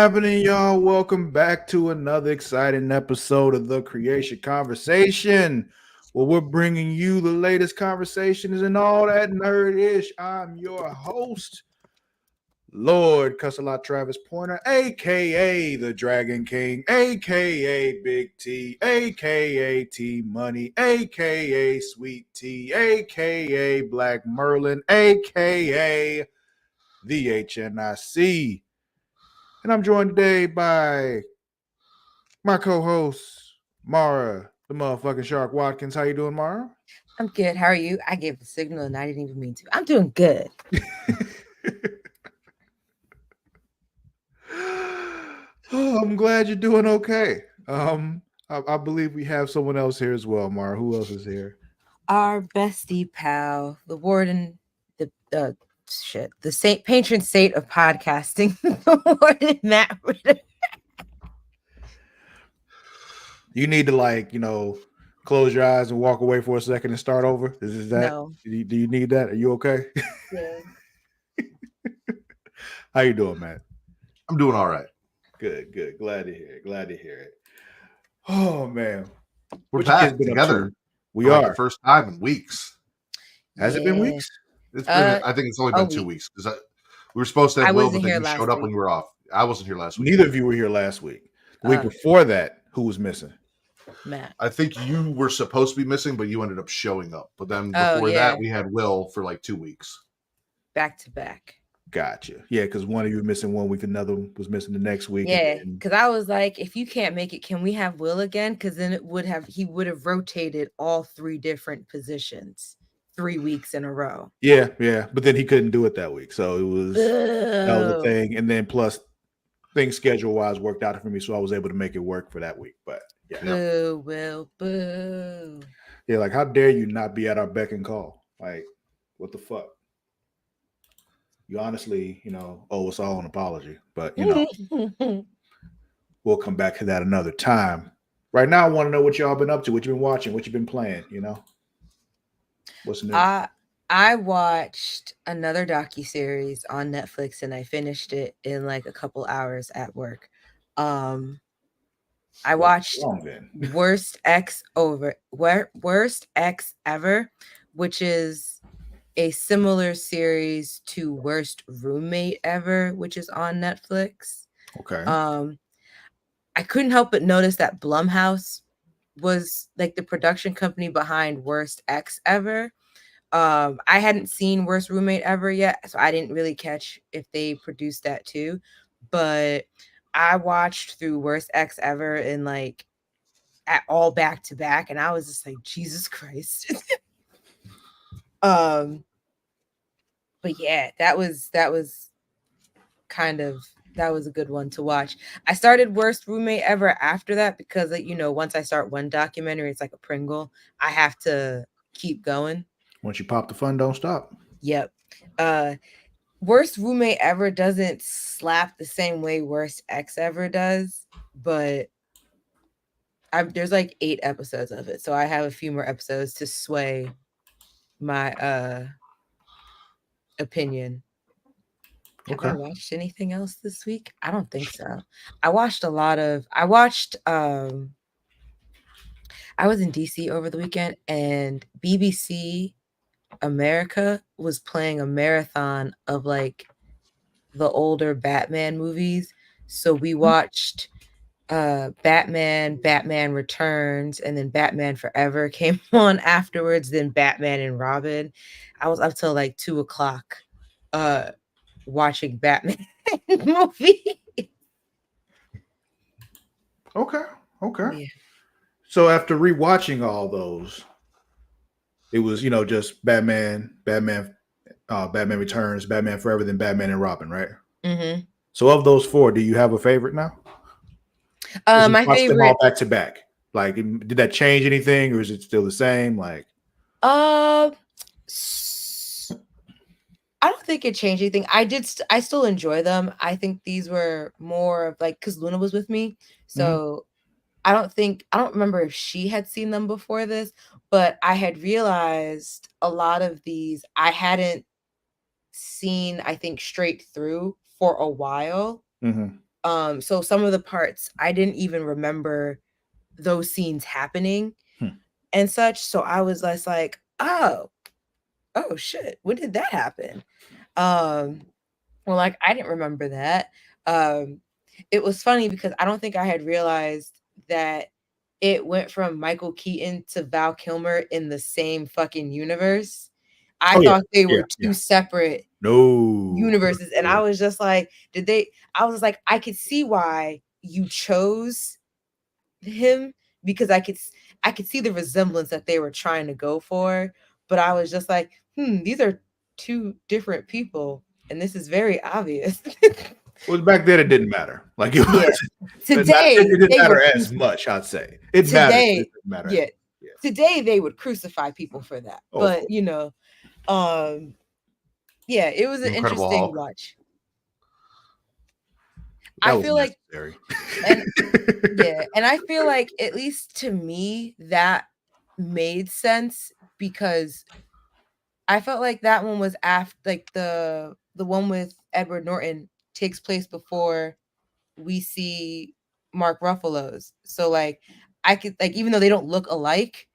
happening, y'all? Welcome back to another exciting episode of the Creatia Conversation, where we're bringing you the latest conversations and all that nerd-ish. I'm your host, Lord Cussalot Travis Pointer, aka the Dragon King, aka Big T, aka T Money, aka Sweet T, aka Black Merlin, aka the HNIC. And I'm joined today by my co-host, Mara, the motherfucking Shark Watkins. How you doing, Mara? I'm good. How are you? I gave the signal and I didn't even mean to. I'm doing good. Oh, I'm glad you're doing okay. I believe we have someone else here as well, Mara. Who else is here? Our bestie pal, the warden, the saint patron saint of podcasting, the warden Matt Ritter. You need to close your eyes and walk away for a second and start over. Is that? No. Do you need that? Are you okay? Yeah. How you doing, man? I'm doing all right. Good. Glad to hear it. Glad to hear it. Oh man, We're what your kids back been up together. to? We for are. the first time in weeks. Has it been Yeah. weeks? It's been. I think it's only been a 2 week. weeks because we were supposed to I have Will, wasn't but then here you last showed up when week. you were off. I wasn't here last week. Neither of you were here last week. The week before that, who was missing? Matt. I think you were supposed to be missing, but you ended up showing up. But then Oh, before yeah. that, we had Will for like 2 weeks. Back to back. Gotcha. Yeah, because one of you was missing 1 week, another was missing the next week. Yeah, because I was like, if you can't make it, can we have Will again? Because then he would have rotated all 3 different positions 3 weeks in a row. Yeah. But then he couldn't do it that week. So that was the thing. And then plus things schedule wise worked out for me. So I was able to make it work for that week. But yeah. Boo, Will, boo. Yeah, like how dare you not be at our beck and call? Like, what the fuck? You honestly, owe us all an apology. But we'll come back to that another time. Right now, I want to know what y'all been up to, what you've been watching, what you've been playing, What's new? I watched another docuseries on Netflix and I finished it in like a couple hours at work. I watched Worst Ex Ever, which is a similar series to Worst Roommate Ever, which is on Netflix. Okay. I couldn't help but notice that Blumhouse was like the production company behind Worst Ex Ever. I hadn't seen Worst Roommate Ever yet, so I didn't really catch if they produced that too. But I watched through Worst Ex Ever in like at all back to back, and I was just like, Jesus Christ. But yeah, that was a good one to watch. I started Worst Roommate Ever after that because once I start one documentary, it's like a Pringle. I have to keep going. Once you pop the fun, don't stop. Yep. Worst Roommate Ever doesn't slap the same way Worst Ex Ever does, but there's like 8 episodes of it, so I have a few more episodes to sway my opinion. Okay. Have I watched anything else this week? I don't think so. I was in DC over the weekend, and BBC America was playing a marathon of like the older Batman movies. So we watched Batman Returns, and then Batman Forever came on afterwards, then Batman and Robin. I was up till like 2:00 watching Batman movie. Okay. Yeah. So after rewatching all those, it was just Batman Returns, Batman Forever, then Batman and Robin, right? Mm-hmm. So of those 4, do you have a favorite now? My watch favorite them all back to back. Like, did that change anything, or is it still the same? Like, I don't think it changed anything. I still enjoy them. I think these were more of like, because Luna was with me, so I don't remember if she had seen them before this, but I had realized a lot of these I hadn't seen, I think, straight through for a while. So some of the parts I didn't even remember those scenes happening and such. So I was less like, oh shit, when did that happen? Well, like I didn't remember that. It was funny because I don't think I had realized that it went from Michael Keaton to Val Kilmer in the same fucking universe. I Oh yeah, thought they yeah, were yeah. two separate No. universes, and I was just like, did they? I was like, I could see why you chose him because I could see the resemblance that they were trying to go for, but I was just like, these are two different people, and this is very obvious. Well, back then it didn't matter. Like it Yeah. was. Today It didn't they matter would as much. I'd say it mattered. It today, didn't matter as yeah. much. Yeah. Today they would crucify people for that. Oh, of But course. yeah, it was The an Incredible interesting Hulk. watch. That I was feel like necessary. and yeah, and I feel like at least to me that made sense because I felt like that one was after like the one with Edward Norton takes place before we see Mark Ruffalo's. So like I could like even though they don't look alike,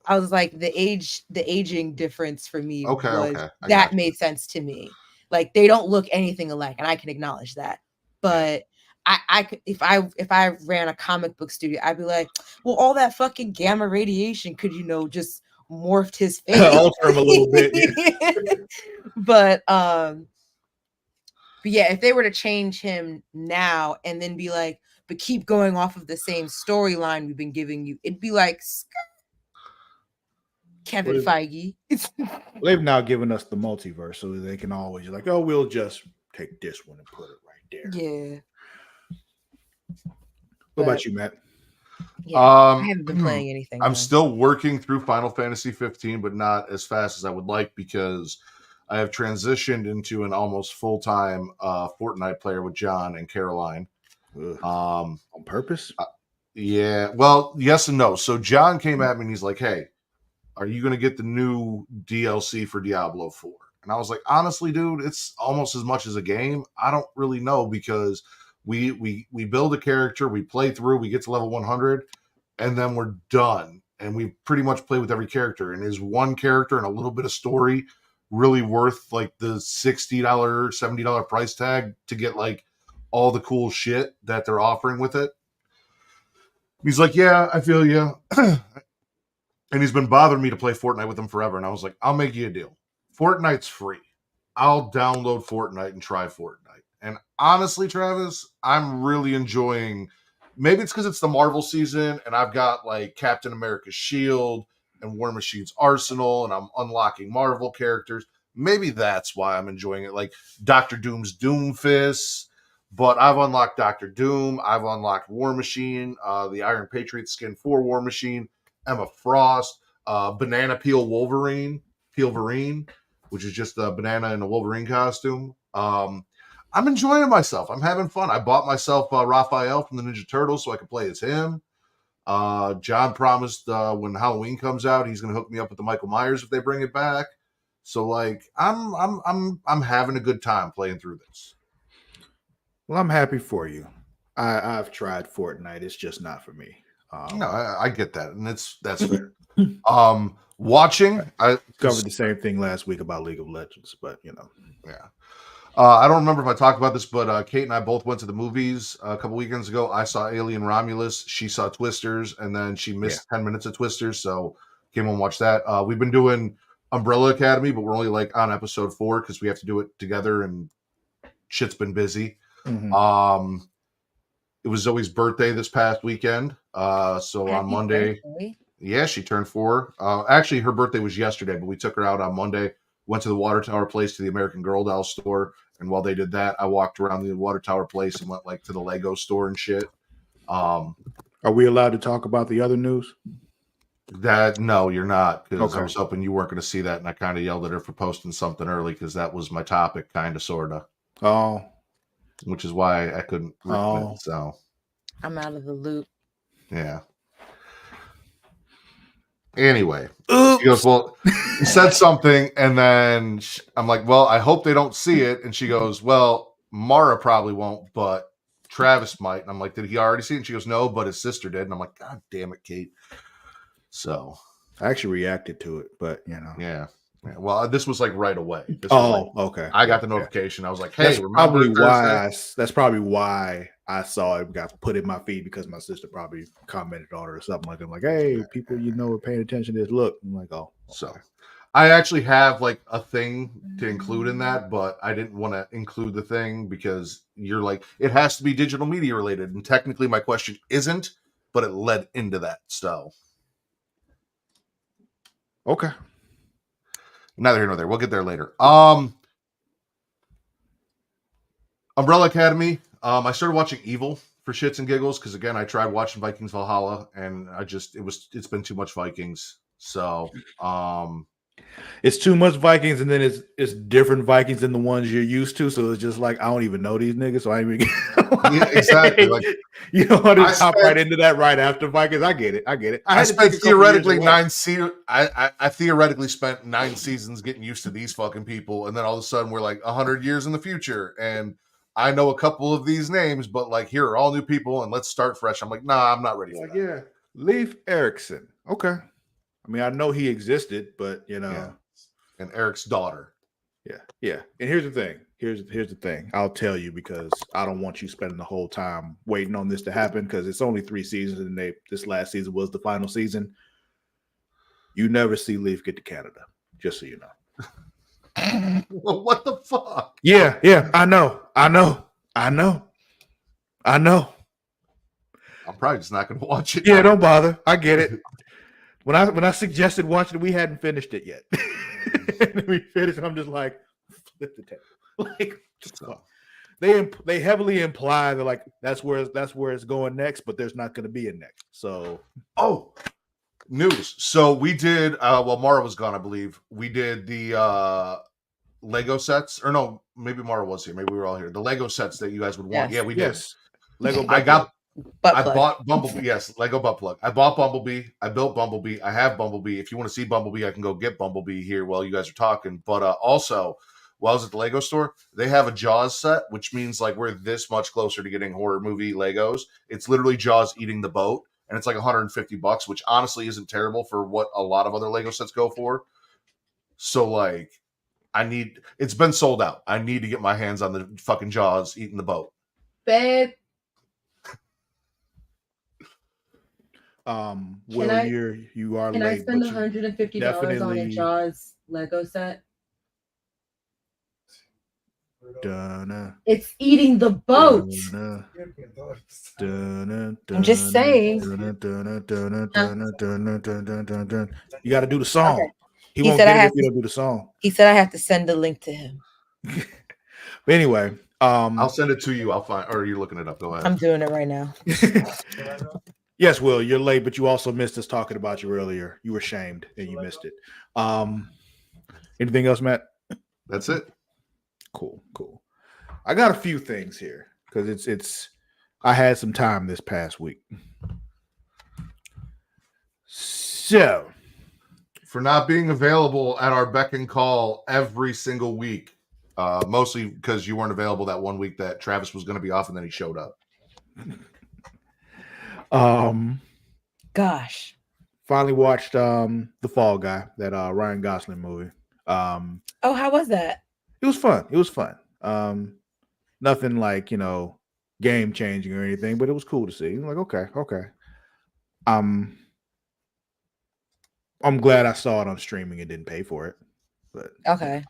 I was like the aging difference for me Okay, was I that got you. made sense to me. Like they don't look anything alike, and I can acknowledge that. But I could if I ran a comic book studio, I'd be like, well, all that fucking gamma radiation could just morphed his face. Alter him a little bit. Yeah. But yeah, if they were to change him now and then be like, but keep going off of the same storyline we've been giving you, it'd be like Kevin Feige. Well, they've now given us the multiverse, so they can always like, oh, we'll just take this one and put it right there. Yeah. What about you, Matt? Yeah, I haven't been playing anything. I'm still working through Final Fantasy 15, but not as fast as I would like because I have transitioned into an almost full-time Fortnite player with John and Caroline. On purpose? Yeah. Well, yes and no. So John came at me and he's like, hey, are you going to get the new DLC for Diablo 4? And I was like, honestly, dude, it's almost as much as a game. I don't really know because we build a character, we play through, we get to level 100, and then we're done. And we pretty much play with every character. And is one character and a little bit of story really worth like the $60, $70 price tag to get like all the cool shit that they're offering with it? He's like, yeah, I feel you. And he's been bothering me to play Fortnite with him forever. And I was like, I'll make you a deal. Fortnite's free. I'll download Fortnite and try Fortnite. And honestly, Travis, I'm really enjoying. Maybe it's because it's the Marvel season and I've got like Captain America's Shield and War Machine's Arsenal and I'm unlocking Marvel characters. Maybe that's why I'm enjoying it. Like Doctor Doom's Doomfist. But I've unlocked Doctor Doom. I've unlocked War Machine, the Iron Patriot skin for War Machine, Emma Frost, Banana Peel Wolverine, which is just a banana in a Wolverine costume. I'm enjoying myself. I'm having fun. I bought myself Raphael from the Ninja Turtles so I could play as him. John promised when Halloween comes out, he's going to hook me up with the Michael Myers if they bring it back. So like, I'm having a good time playing through this. Well, I'm happy for you. I've tried Fortnite. It's just not for me. No, I get that, and that's fair. Watching, I covered the same thing last week about League of Legends, but yeah. I don't remember if I talked about this, but Kate and I both went to the movies a couple weekends ago. I saw Alien Romulus. She saw Twisters, and then she missed 10 minutes of Twisters, so came home and watched that. We've been doing Umbrella Academy, but we're only like on episode 4 because we have to do it together, and shit's been busy. Mm-hmm. It was Zoe's birthday this past weekend. So Happy on Monday, birthday. Yeah, she turned 4. Actually, her birthday was yesterday, but we took her out on Monday. Went to the Water Tower Place to the American Girl doll store, and while they did that, I walked around the Water Tower Place and went like to the Lego store and shit. Are we allowed to talk about the other news? No, you're not, because I was hoping you weren't going to see that, and I kind of yelled at her for posting something early because that was my topic, kind of, sorta. Oh. Which is why I couldn't read it, so I'm out of the loop. Yeah. Anyway, she goes, well, you said something, and then I'm like, well, I hope they don't see it. And she goes, well, Mara probably won't, but Travis might. And I'm like, did he already see it? And she goes, no, but his sister did. And I'm like, God damn it, Kate. So I actually reacted to it, but yeah. Well, this was like right away. This was okay. I got the notification. I was like, hey, that's remember that's probably why I saw it got put in my feed, because my sister probably commented on it or something like that. I'm like, hey, people, are paying attention to this. Look, I'm like, oh, okay. So I actually have like a thing to include in that, but I didn't want to include the thing because you're like, it has to be digital media related. And technically my question isn't, but it led into that. So. Okay. Neither here nor there. We'll get there later. Umbrella Academy. I started watching Evil for shits and giggles because again, I tried watching Vikings Valhalla and it's been too much Vikings. So it's too much Vikings, and then it's different Vikings than the ones you're used to. So it's just like, I don't even know these niggas, so I even yeah, exactly. Like, you know how to hop right into that right after Vikings. I get it. I spent theoretically 9 seasons. I theoretically spent 9 seasons getting used to these fucking people, and then all of a sudden we're like 100 years in the future, and I know a couple of these names, but like, here are all new people, and let's start fresh. I'm like, nah, I'm not ready for that. Yeah, Leif Erikson. Okay. I mean, I know he existed, but Yeah. And Eric's daughter. Yeah. And here's the thing. Here's the thing. I'll tell you, because I don't want you spending the whole time waiting on this to happen, because it's only 3 seasons, and this last season was the final season. You never see Leif get to Canada, just so you know. Well, what the fuck? Yeah. I know. I'm probably just not going to watch it. Yeah, don't bother. I get it. When I suggested watching it, we hadn't finished it yet. And we finished, and I'm just like, flip the tape. Like, they heavily imply that like that's where it's going next, but there's not going to be a next. So news. So we did while Mara was gone, I believe we did the Lego sets, or no, maybe Mara was here, maybe we were all here. The Lego sets that you guys would want. Yeah, we did. Lego. I bought Bumblebee. Yes, Lego butt plug. I bought Bumblebee. I built Bumblebee. I have Bumblebee. If you want to see Bumblebee, I can go get Bumblebee here while you guys are talking. But also, while I was at the Lego store, they have a Jaws set, which means like we're this much closer to getting horror movie Legos. It's literally Jaws eating the boat, and it's like $150, which honestly isn't terrible for what a lot of other Lego sets go for. So like, it's been sold out. I need to get my hands on the fucking Jaws eating the boat. Babe. Will, you are can late. I spend $150 on a Jaws Lego set? It's eating the boat. I'm just saying. You got to do the song. Okay. He won't get it if you don't do the song. He said I have to send a link to him. But anyway, I'll send it to you. I'll find, or are you looking it up? Go ahead. I'm doing it right now. Yes, Will, you're late, but you also missed us talking about you earlier. You were shamed and you missed it. Anything else, Matt? That's it. Cool. I got a few things here because it's I had some time this past week. So, for not being available at our beck and call every single week, mostly because you weren't available that one week that Travis was going to be off, and then he showed up. Gosh. Finally watched The Fall Guy, that Ryan Gosling movie. Oh, how was that? It was fun. Nothing like, game changing or anything, but it was cool to see. I'm like, okay. I'm glad I saw it on streaming and didn't pay for it. But okay.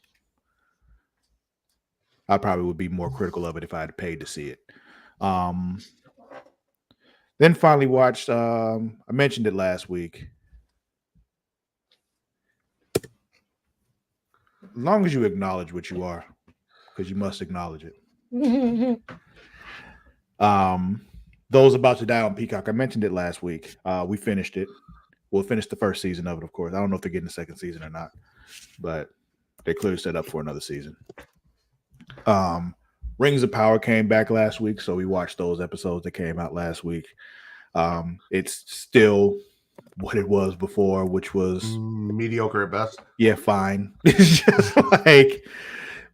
I probably would be more critical of it if I had paid to see it. Then finally watched, I mentioned it last week. As long as you acknowledge what you are, because you must acknowledge it. Those About to Die on Peacock. I mentioned it last week. We finished it. We'll finish the first season of it, of course. I don't know if they're getting the second season or not, but they clearly set up for another season. Rings of Power came back last week, so we watched those episodes that came out last week. It's still what it was before, which was mediocre at best. Yeah, fine. It's just like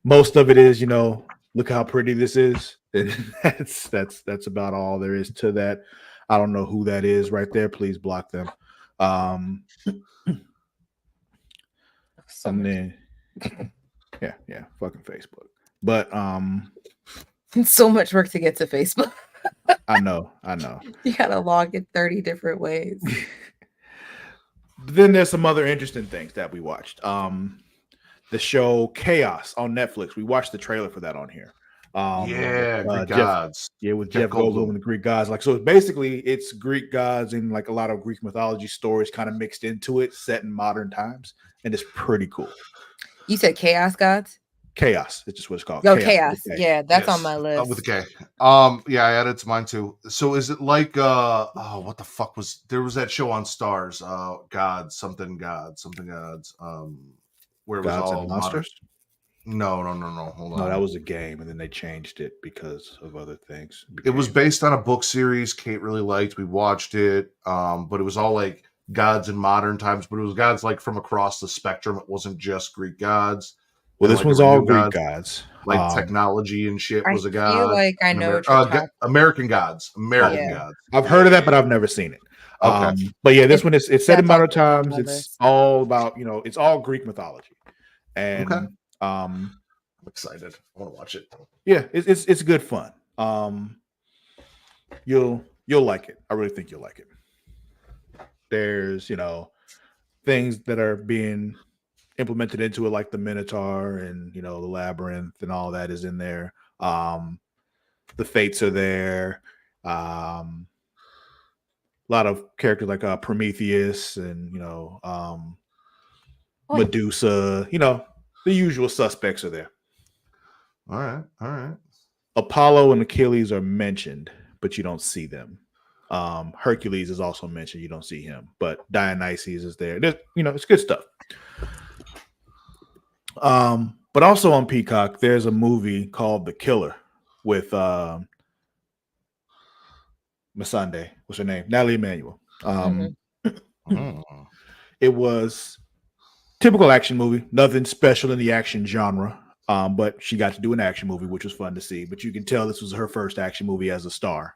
most of it is, look how pretty this is. And that's about all there is to that. I don't know who that is right there. Please block them. So And much. then yeah, fucking Facebook. But So much work to get to Facebook. I know. You gotta log in 30 different ways. Then there's some other interesting things that we watched. The show Chaos on Netflix. We watched the trailer for that on here. Yeah, Greek Jeff, gods. with Jeff Jeff Goldblum and the Greek gods. Like, so basically it's Greek gods and like a lot of Greek mythology stories kind of mixed into it, set in modern times, and it's pretty cool. You said Chaos Gods? Chaos. It's just what it's called. Oh, Chaos. with a K. Yeah, that's on Yes, my list. with a K. Yeah, I added it to mine too. So is it like oh, what the fuck was there was that show on Stars, Gods, something Gods, where it was Gods all and modern. Monsters. No. Hold on. No, that was a game, and then they changed it because of other things. It was based on a book series Kate really liked. We watched it, but it was all like gods in modern times. But it was gods like from across the spectrum. It wasn't just Greek gods. Well, And, this like, one's there were all new Greek gods. like technology and shit I was a feel god. like I and know what you're talking American gods. American Yeah. gods. I've heard of that, but I've never seen it. Okay. But yeah, this one is it's set in That's modern also on times. my It's list. all about it's all Greek mythology, and Okay. I'm excited. I want to watch it. yeah, it's good fun. You'll like it. I really think you'll like it. There's things that are being implemented into it, like the Minotaur and the labyrinth and all that is in there. The fates are there. A lot of characters like Prometheus and Medusa. The usual suspects are there. All right. Apollo and Achilles are mentioned, but you don't see them. Hercules is also mentioned. You don't see him, but Dionysus is there. It's good stuff. But also on Peacock, there's a movie called The Killer with Masande. What's her name? Natalie Emmanuel. It was typical action movie. Nothing special in the action genre. But she got to do an action movie, which was fun to see. But you can tell this was her first action movie as a star,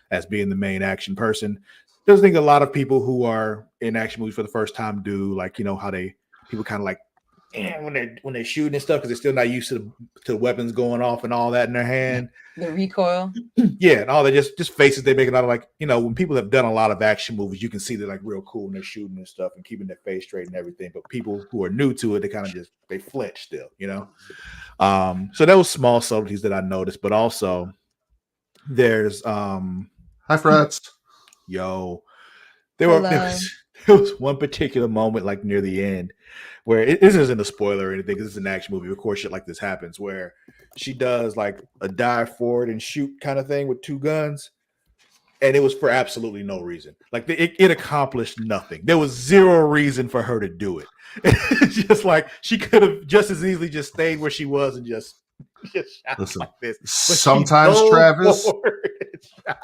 as being the main action person. There's think a lot of people who are in action movies for the first time do, like, how people kind of like when they're shooting and stuff because they're still not used to weapons going off and all that in their hand. The recoil. Yeah, and all that just faces they make it out of, like, when people have done a lot of action movies, you can see they're like real cool and they're shooting and stuff and keeping their face straight and everything. But people who are new to it, they kind of they flinch still, So that was small subtleties that I noticed, but also there's Hi, Frats. There was one particular moment, like near the end, where this isn't a spoiler or anything, because it's an action movie. Of course, shit like this happens, where she does like a dive forward and shoot kind of thing with two guns, and it was for absolutely no reason. Like it accomplished nothing. There was zero reason for her to do it. It's just like she could have just as easily just stayed where she was and just shot. Listen, like this.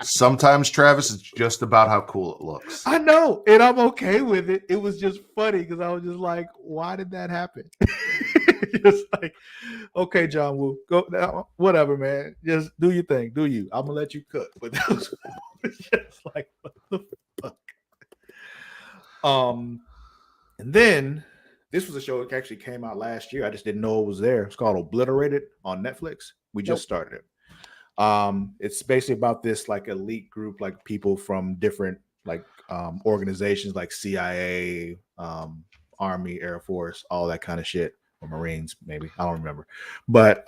Sometimes Travis, it's just about how cool it looks. I know, and I'm okay with it. It was just funny because I was just like, why did that happen? Just like, okay, John Woo, go, whatever, man. Just do your thing. Do you. I'm going to let you cook. But that was just like, what the fuck? And then this was a show that actually came out last year. I just didn't know it was there. It's called Obliterated on Netflix. We just started it. It's basically about this like elite group, like people from different like organizations like CIA, Army, Air Force, all that kind of shit, or Marines, maybe. I don't remember. But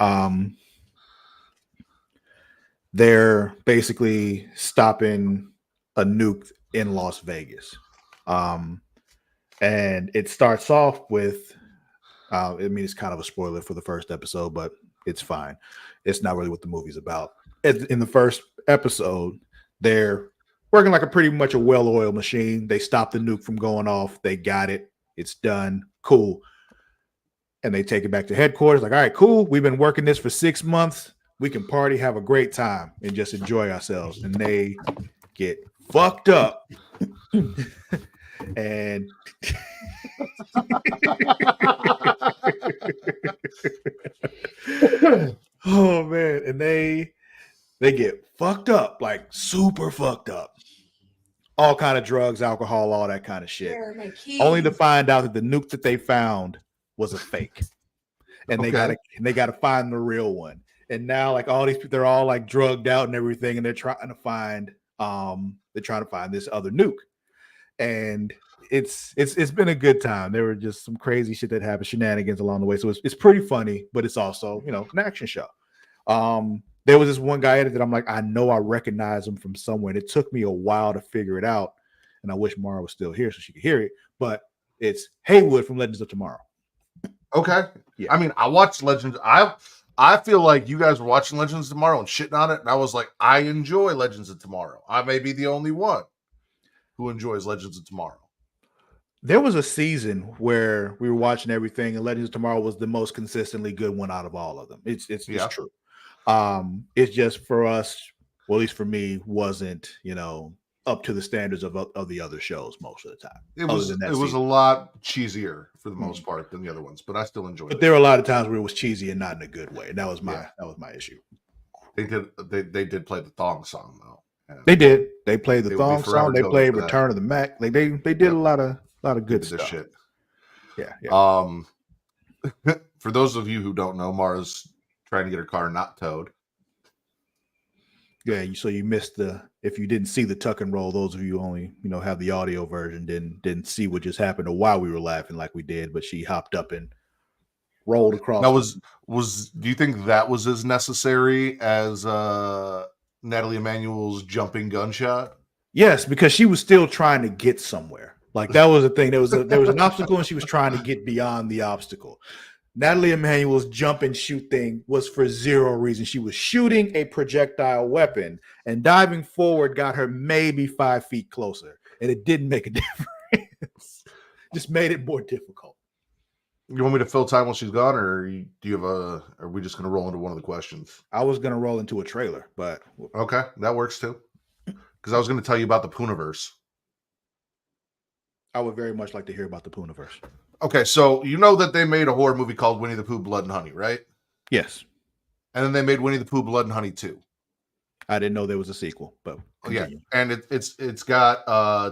they're basically stopping a nuke in Las Vegas. And it starts off with, it's kind of a spoiler for the first episode, but it's fine. It's not really what the movie's about. In the first episode, they're working like a pretty much a well-oiled machine. They stop the nuke from going off. They got it. It's done. Cool. And they take it back to headquarters. Like, all right, cool. We've been working this for 6 months. We can party, have a great time, and just enjoy ourselves. And they get fucked up. And oh man, and they They get fucked up, like super fucked up. All kind of drugs, alcohol, all that kind of shit. Where are my keys? Only to find out that the nuke that they found was a fake. And Okay. they gotta find the real one. And now like all these people, they're all like drugged out and everything, and they're trying to find this other nuke. And it's been a good time. There were just some crazy shit that happened, shenanigans along the way. So it's pretty funny, but it's also, you know, an action show. There was this one guy in it that I'm like, I know I recognize him from somewhere. And it took me a while to figure it out. And I wish Mara was still here so she could hear it. But it's Haywood from Legends of Tomorrow. Okay. Yeah. I mean, I watched Legends. I feel like you guys were watching Legends of Tomorrow and shitting on it, and I was like, I enjoy Legends of Tomorrow. I may be the only one who enjoys Legends of Tomorrow. There was a season where we were watching everything, and Legends of Tomorrow was the most consistently good one out of all of them. It's true. It's just for us, well, at least for me, wasn't, you know, up to the standards of the other shows most of the time. It was a lot cheesier for the most part than the other ones, but I still enjoyed it. But there were a lot of times where it was cheesy and not in a good way. And that was my issue. They did play the thong song though. They did. They played the thong song. They played Return of the Mac. They did a lot of good stuff. Shit. Yeah. For those of you who don't know, Mara's trying to get her car not towed. Yeah, so you missed if you didn't see the tuck and roll, those of you only, you know, have the audio version, didn't see what just happened or why we were laughing like we did, but she hopped up and rolled across. That do you think that was as necessary as Natalie Emanuel's jumping gunshot? Yes, because she was still trying to get somewhere. Like that was the thing. There was an obstacle and she was trying to get beyond the obstacle. Natalie Emanuel's jump and shoot thing was for zero reason. She was shooting a projectile weapon, and diving forward got her maybe 5 feet closer, and it didn't make a difference. Just made it more difficult. You want me to fill time while she's gone, or do you have are we just going to roll into one of the questions? I was going to roll into a trailer, but okay, that works too. Because I was going to tell you about the Pooniverse. I would very much like to hear about the Pooniverse. Okay, so you know that they made a horror movie called Winnie the Pooh, Blood and Honey, right? Yes. And then they made Winnie the Pooh, Blood and Honey 2. I didn't know there was a sequel, but continue. Yeah, and it's got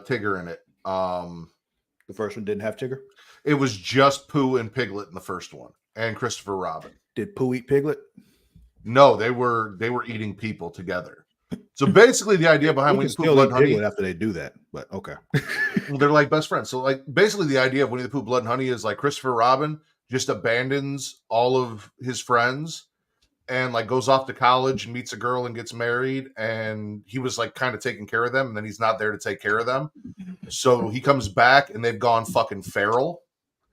Tigger in it. The first one didn't have Tigger? It was just Pooh and Piglet in the first one, and Christopher Robin. Did Pooh eat Piglet? No, they were eating people together. So basically, the idea behind Winnie the Pooh, Blood and Honey, after they do that, but okay. Well, they're like best friends. So, like, basically, the idea of Winnie the Pooh, Blood and Honey is like Christopher Robin just abandons all of his friends and like goes off to college and meets a girl and gets married. And he was like kind of taking care of them, and then he's not there to take care of them. So he comes back, and they've gone fucking feral,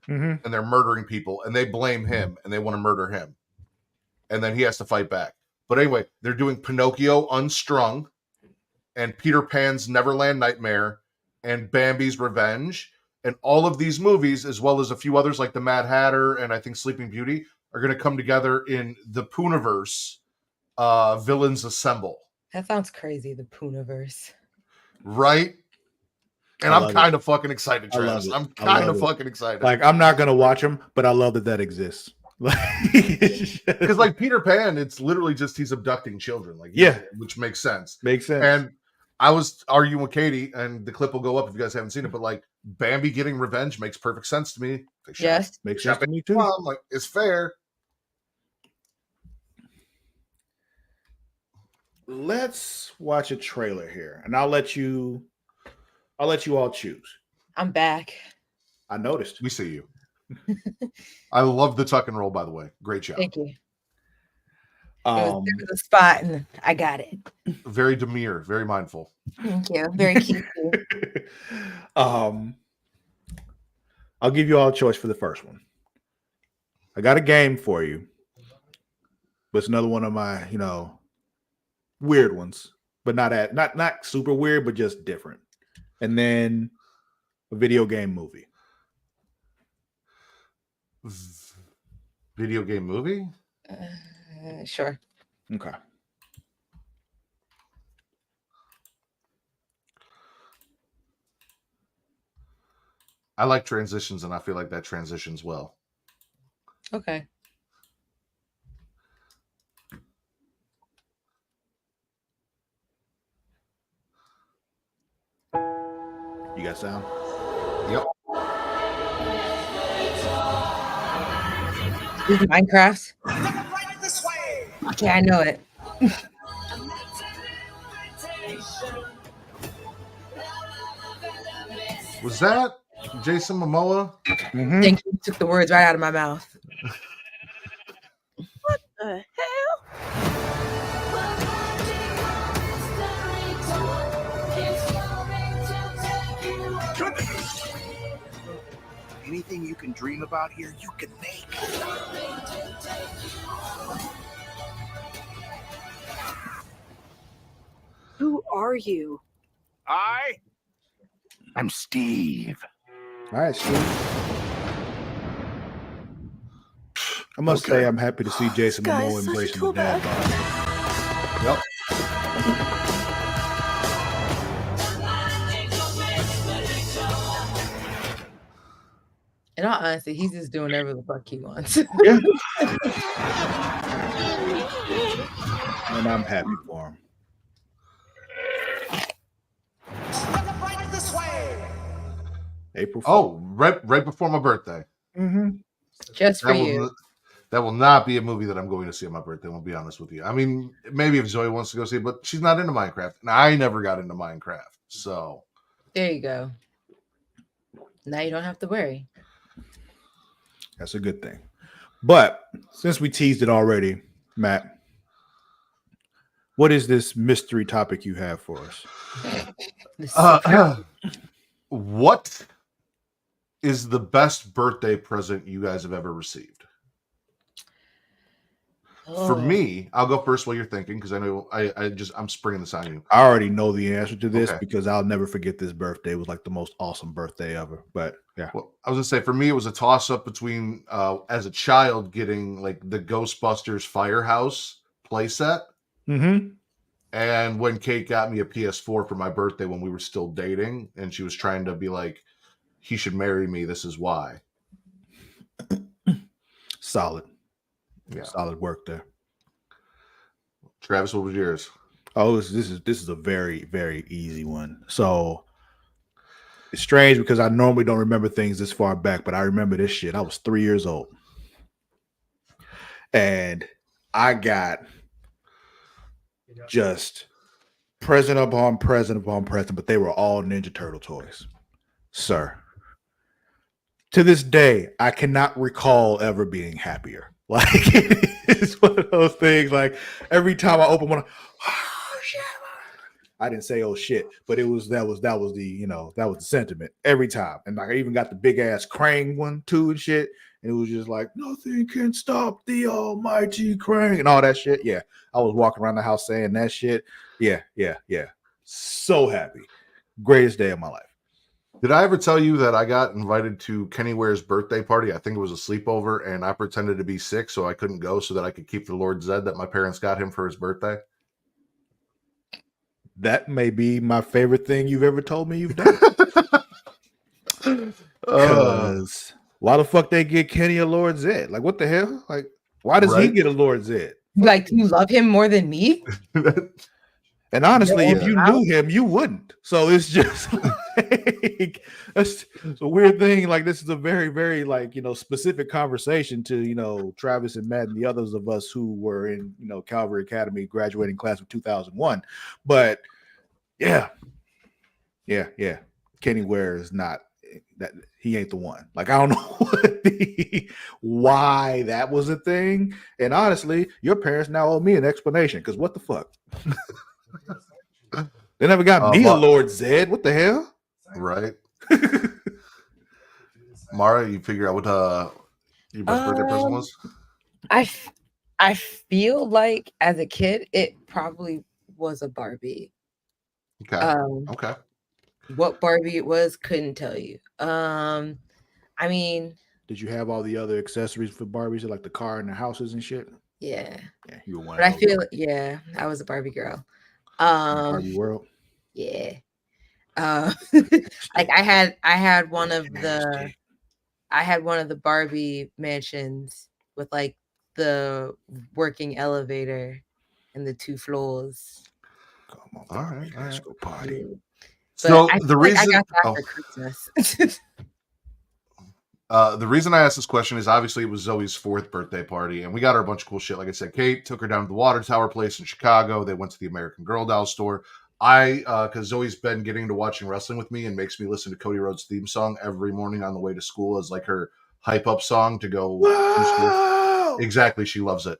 and they're murdering people, and they blame him, and they want to murder him, and then he has to fight back. But anyway, they're doing Pinocchio Unstrung and Peter Pan's Neverland Nightmare and Bambi's Revenge. And all of these movies, as well as a few others like The Mad Hatter and I think Sleeping Beauty, are going to come together in the Pooniverse, Villains Assemble. That sounds crazy, the Pooniverse. Right? And I'm kind of fucking excited, Travis. I'm kind of fucking excited. Like, I'm not going to watch them, but I love that exists. Because like Peter Pan, it's literally just he's abducting children, like which makes sense. And I was arguing with Katie, and the clip will go up if you guys haven't seen it. But like Bambi getting revenge makes perfect sense to me. Yes, makes sense to me too. Like it's fair. Let's watch a trailer here, and I'll let you all choose. I'm back. I noticed. We see you. I love the tuck and roll, by the way. Great job. Thank you. There was a spot and I got it. Very demure, very mindful. Thank you. Very cute. I'll give you all a choice for the first one. I got a game for you, but it's another one of my, weird ones, but not super weird, but just different. And then a video game movie. Video game movie? Sure. Okay. I like transitions, and I feel like that transitions well. Okay. You got sound? Yep. This is Minecraft. Okay, I know it. Was that Jason Momoa? Mm-hmm. Thank you. Took the words right out of my mouth. Hell? Anything you can dream about here, you can make. Who are you? I'm Steve. All right, Steve. I must Okay. say, I'm happy to see Jason This guy Momoa is such a embracing the tool dad bag. bod. Yep. In all honesty, he's just doing whatever the fuck he wants. Yeah. And I'm happy for him. April 4th. Oh, right before my birthday. Mm-hmm. Just for That you. will that will not be a movie that I'm going to see on my birthday. I'll be honest with you. I mean, maybe if Zoe wants to go see it, but she's not into Minecraft, and I never got into Minecraft. So There you go. Now you don't have to worry. That's a good thing. But since we teased it already, Matt, what is this mystery topic you have for us? what is the best birthday present you guys have ever received? For Oh. me, I'll go first while you're thinking because I know I'm springing this on you. I already know the answer to this Okay. because I'll never forget this birthday. It was like the most awesome birthday ever. But yeah. Well, I was gonna say for me, it was a toss up between as a child getting like the Ghostbusters Firehouse playset, Mm-hmm. and when Kate got me a PS4 for my birthday when we were still dating, and she was trying to be like, he should marry me. This is why. Solid. Yeah. Solid work there. Travis, what was yours? Oh, this is a very, very easy one. So it's strange because I normally don't remember things this far back, but I remember this shit. I was 3 years old. And I got just present upon present upon present, but they were all Ninja Turtle toys. Sir. To this day, I cannot recall ever being happier. Like it's one of those things. Like every time I open one, oh shit! I didn't say oh shit, but that was the sentiment every time. And like I even got the big ass Krang one too and shit. And it was just like nothing can stop the almighty Krang and all that shit. Yeah, I was walking around the house saying that shit. Yeah. So happy. Greatest day of my life. Did I ever tell you that I got invited to Kenny Ware's birthday party? I think it was a sleepover, and I pretended to be sick so I couldn't go so that I could keep the Lord Zed that my parents got him for his birthday. That may be my favorite thing you've ever told me you've done. Because why the fuck they get Kenny a Lord Zed? Like, what the hell? Like, why does he Right? get a Lord Zed? Like, you love him more than me? And honestly, if Yeah. you knew him, you wouldn't. So it's just like that's a weird thing. Like, this is a very, very specific conversation to Travis and Matt and the others of us who were in Calvary Academy graduating class of 2001. But yeah. Kenny Ware is not that. He ain't the one. Like, I don't know why that was a thing. And honestly, your parents now owe me an explanation because what the fuck? They never got me a Lord Zed. What the hell? Right. Mara, you figure out what your best birthday present was? I feel like as a kid, it probably was a Barbie. Okay. Okay. What Barbie it was, couldn't tell you. I mean, did you have all the other accessories for Barbies, like the car and the houses and shit? Yeah. Yeah, you were one. But I feel I was a Barbie girl. Barbie world. Yeah. Like I had one of the Barbie mansions with like the working elevator and the 2 floors. Come on, Barbie, let's go party. So I the feel like I reason, got that oh, for Christmas. the reason I asked this question is obviously it was Zoe's 4th birthday party, and we got her a bunch of cool shit. Like I said, Kate took her down to the Water Tower place in Chicago. They went to the American Girl doll store. Because Zoe's been getting into watching wrestling with me and makes me listen to Cody Rhodes' theme song every morning on the way to school as like her hype up song to go to school. Wow. Exactly, she loves it.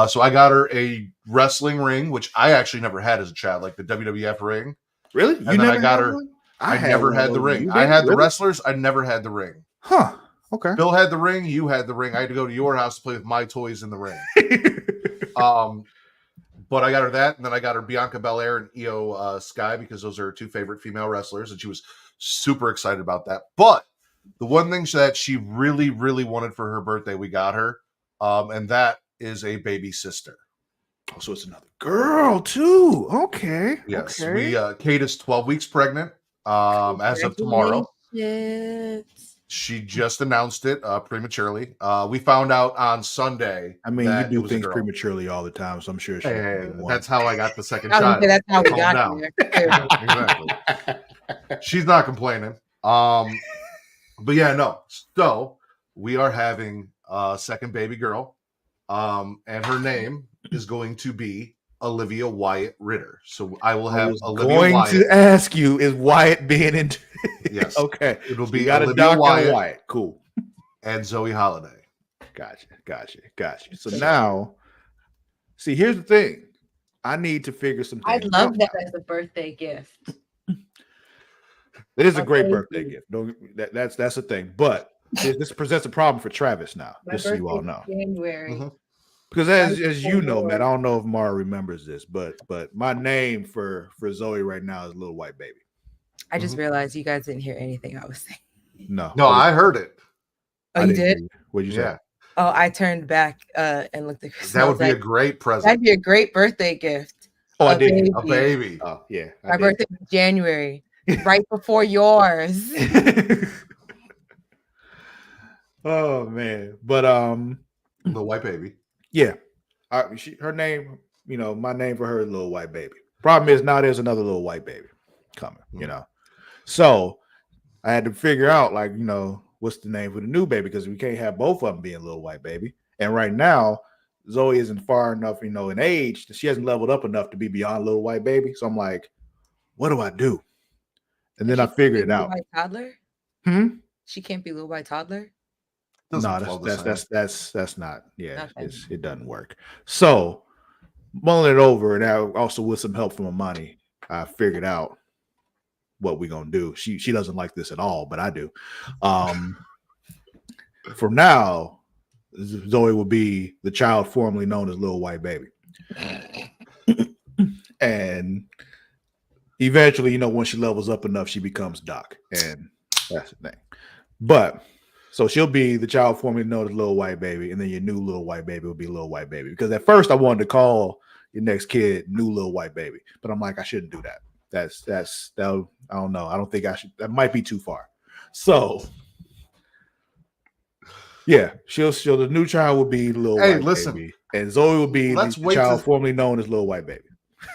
So I got her a wrestling ring, which I actually never had as a child, like the WWF ring. Really? And then I got her. One? I had never one had of the those. ring. You I did? had the Really? wrestlers. I never had the ring. Huh. Okay. Bill had the ring. You had the ring. I had to go to your house to play with my toys in the ring. But I got her that, and then I got her Bianca Belair and Io Sky because those are her 2 favorite female wrestlers, and she was super excited about that. But the one thing that she really, really wanted for her birthday, we got her, and that is a baby sister. Oh, so it's another girl too. Okay. Yes, Okay. Kate is 12 weeks pregnant as of tomorrow. Congratulations. She just announced it prematurely. We found out on Sunday. I mean, you that it do was a things girl. prematurely all the time, so I'm sure she. Hey, that's how I got the second I was gonna child. say that's how we Calm got down. here. Exactly. She's not complaining. But yeah, no. So we are having a second baby girl, and her name is going to be Olivia Wyatt Ritter. So I will I have was Olivia going Wyatt. to ask you, is Wyatt being into? Yes. Okay. It'll So be you got Olivia a Doc Wyatt. and Wyatt. Cool. And Zoe Holiday. Gotcha. So now, see, here's the thing. I need to figure some I things love out that now. as a birthday gift. It is a Oh, great thank birthday you. gift. That's a thing. But this presents a problem for Travis now, My just so you all birthday's know. January. Mhm. Because Right as you know, before. Matt, I don't know if Mara remembers this, but my name for Zoe right now is Little White Baby. I just realized you guys didn't hear anything I was saying. No. No, I heard it. Oh, I you didn't did? hear you. What'd you say? Yeah. Oh, I turned back and looked at Chris. That would be a great present. That'd be a great birthday gift. Oh, I A did. baby. A baby. Oh, yeah. I My did. birthday was January, right before yours. Oh man. But The white baby. yeah. Her name, my name for her is Little White Baby. Problem is now there's another Little White Baby coming, So I had to figure out, like, what's the name for the new baby, because we can't have both of them being Little White Baby. And right now, Zoe isn't far enough, in age. She hasn't leveled up enough to be beyond Little White Baby. So I'm like, what do I do? And then I figured it out. Little White toddler? She can't be Little White toddler? Doesn't No, flow the same. that's not. Yeah, Okay. it doesn't work. So mulling it over, and also with some help from Amani, I figured out what we're gonna do. She doesn't like this at all, but I do. For now, Zoe will be the child formerly known as Little White Baby, and eventually, when she levels up enough, she becomes Doc, and that's the thing. But so she'll be the child formerly known as Little White Baby, and then your new Little White Baby will be Little White Baby. Because at first I wanted to call your next kid New Little White Baby, but I'm like, I shouldn't do that. That I don't know. I don't think I should. That might be too far. So yeah, the new child will be Little White Baby, and Zoe will be the child formerly known as Little White Baby.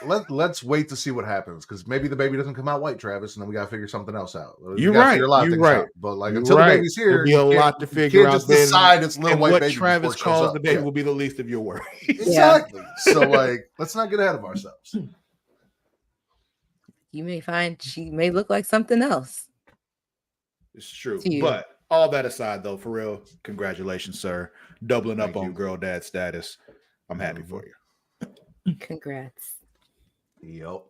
Let's wait to see what happens, because maybe the baby doesn't come out white, Travis, and then we got to figure something else out. You're right. But like, You're until right. the baby's here, there'll be a lot to figure out. Just decide it's Little White what Baby. Travis calls the baby will be the least of your worries. Exactly. So like, let's not get ahead of ourselves. You may find she may look like something else. It's true. But all that aside, though, for real, congratulations, sir. Doubling up on girl dad status. I'm happy for you. Congrats. Yep.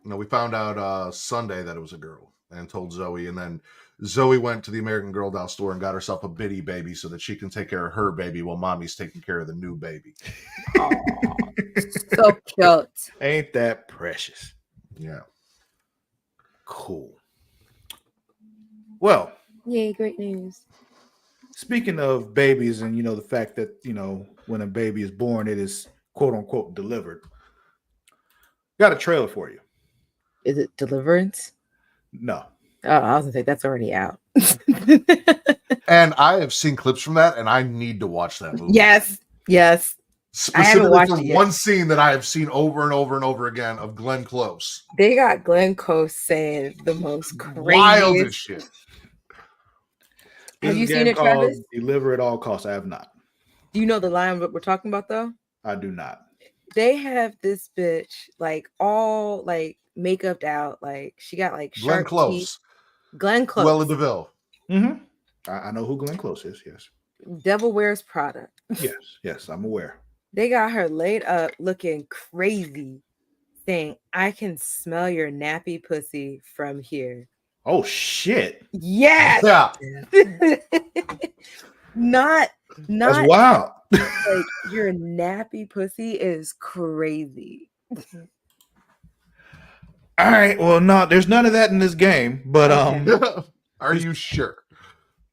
No, we found out Sunday that it was a girl and told Zoe, and then Zoe went to the American Girl doll store and got herself a bitty baby so that she can take care of her baby while mommy's taking care of the new baby. So cute. Ain't that precious? Yeah. Cool. Well, yay, great news. Speaking of babies and, the fact that, when a baby is born, it is quote unquote delivered. Got a trailer for you. Is it Deliverance? No. Oh, I was gonna say that's already out. And I have seen clips from that, and I need to watch that movie. Yes. specifically watched for it yet. one scene that I have seen over and over and over again of Glenn Close. They got Glenn Close saying the most Wild craziest as shit. This Have is you a seen game it, Travis? called Deliver at All Costs. I have not. Do you know the line what we're talking about though? I do not. They have this bitch like all like makeuped out, like she got like Glenn shark teeth. Close. Glenn Close. Cruella DeVille. Mm-hmm. I know who Glenn Close is. Yes. Devil Wears Prada. Yes, I'm aware. They got her laid up looking crazy, saying, "I can smell your nappy pussy from here." Oh shit! Yes. Yeah. Not That's wild. like your nappy pussy is crazy. All right. Well, no, there's none of that in this game. But Okay. Are you sure?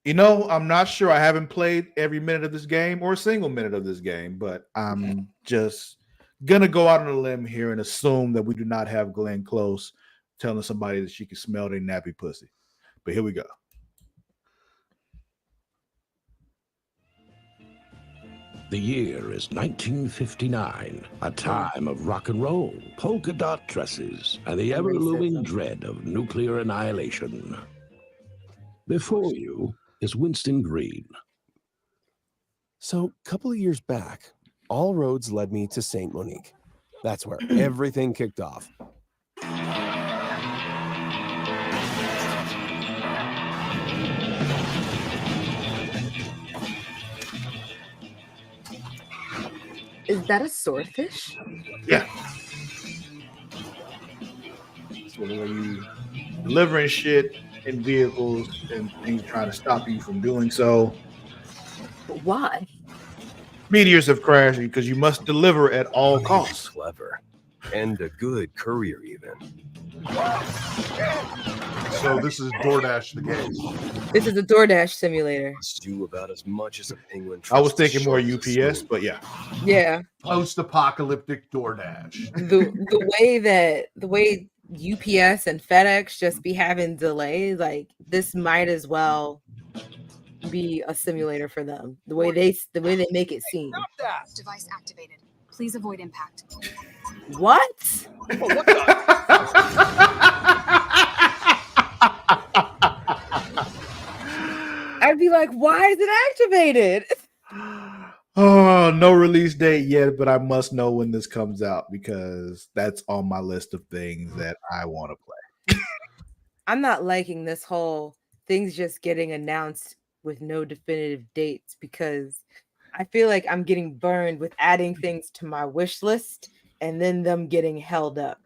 you know, I'm not sure. I haven't played every minute of this game or a single minute of this game, but I'm just gonna go out on a limb here and assume that we do not have Glenn Close telling somebody that she can smell their nappy pussy. But here we go. The year is 1959, a time of rock and roll, polka dot dresses, and the ever-looming dread of nuclear annihilation. Before you is Winston Green. So, a couple of years back, all roads led me to Saint Monique. That's where everything kicked off. Is that a swordfish? Yeah. So the way you delivering shit in vehicles and things trying to stop you from doing so. But why? Meteors have crashed because you must deliver at all costs. Clever. And a good courier, even. So this is DoorDash the game. This is a DoorDash simulator. Costs you about as much as a penguin. I was trusts thinking more sharks to UPS, swim. but yeah. Yeah. Post-apocalyptic DoorDash. The way UPS and FedEx just be having delays, like this might as well be a simulator for them. The way they make it seem. Device activated. Please avoid impact. What? I'd be like, why is it activated? Oh, no release date yet, but I must know when this comes out because that's on my list of things that I want to play. I'm not liking this whole things just getting announced with no definitive dates because I feel like I'm getting burned with adding things to my wish list and then them getting held up.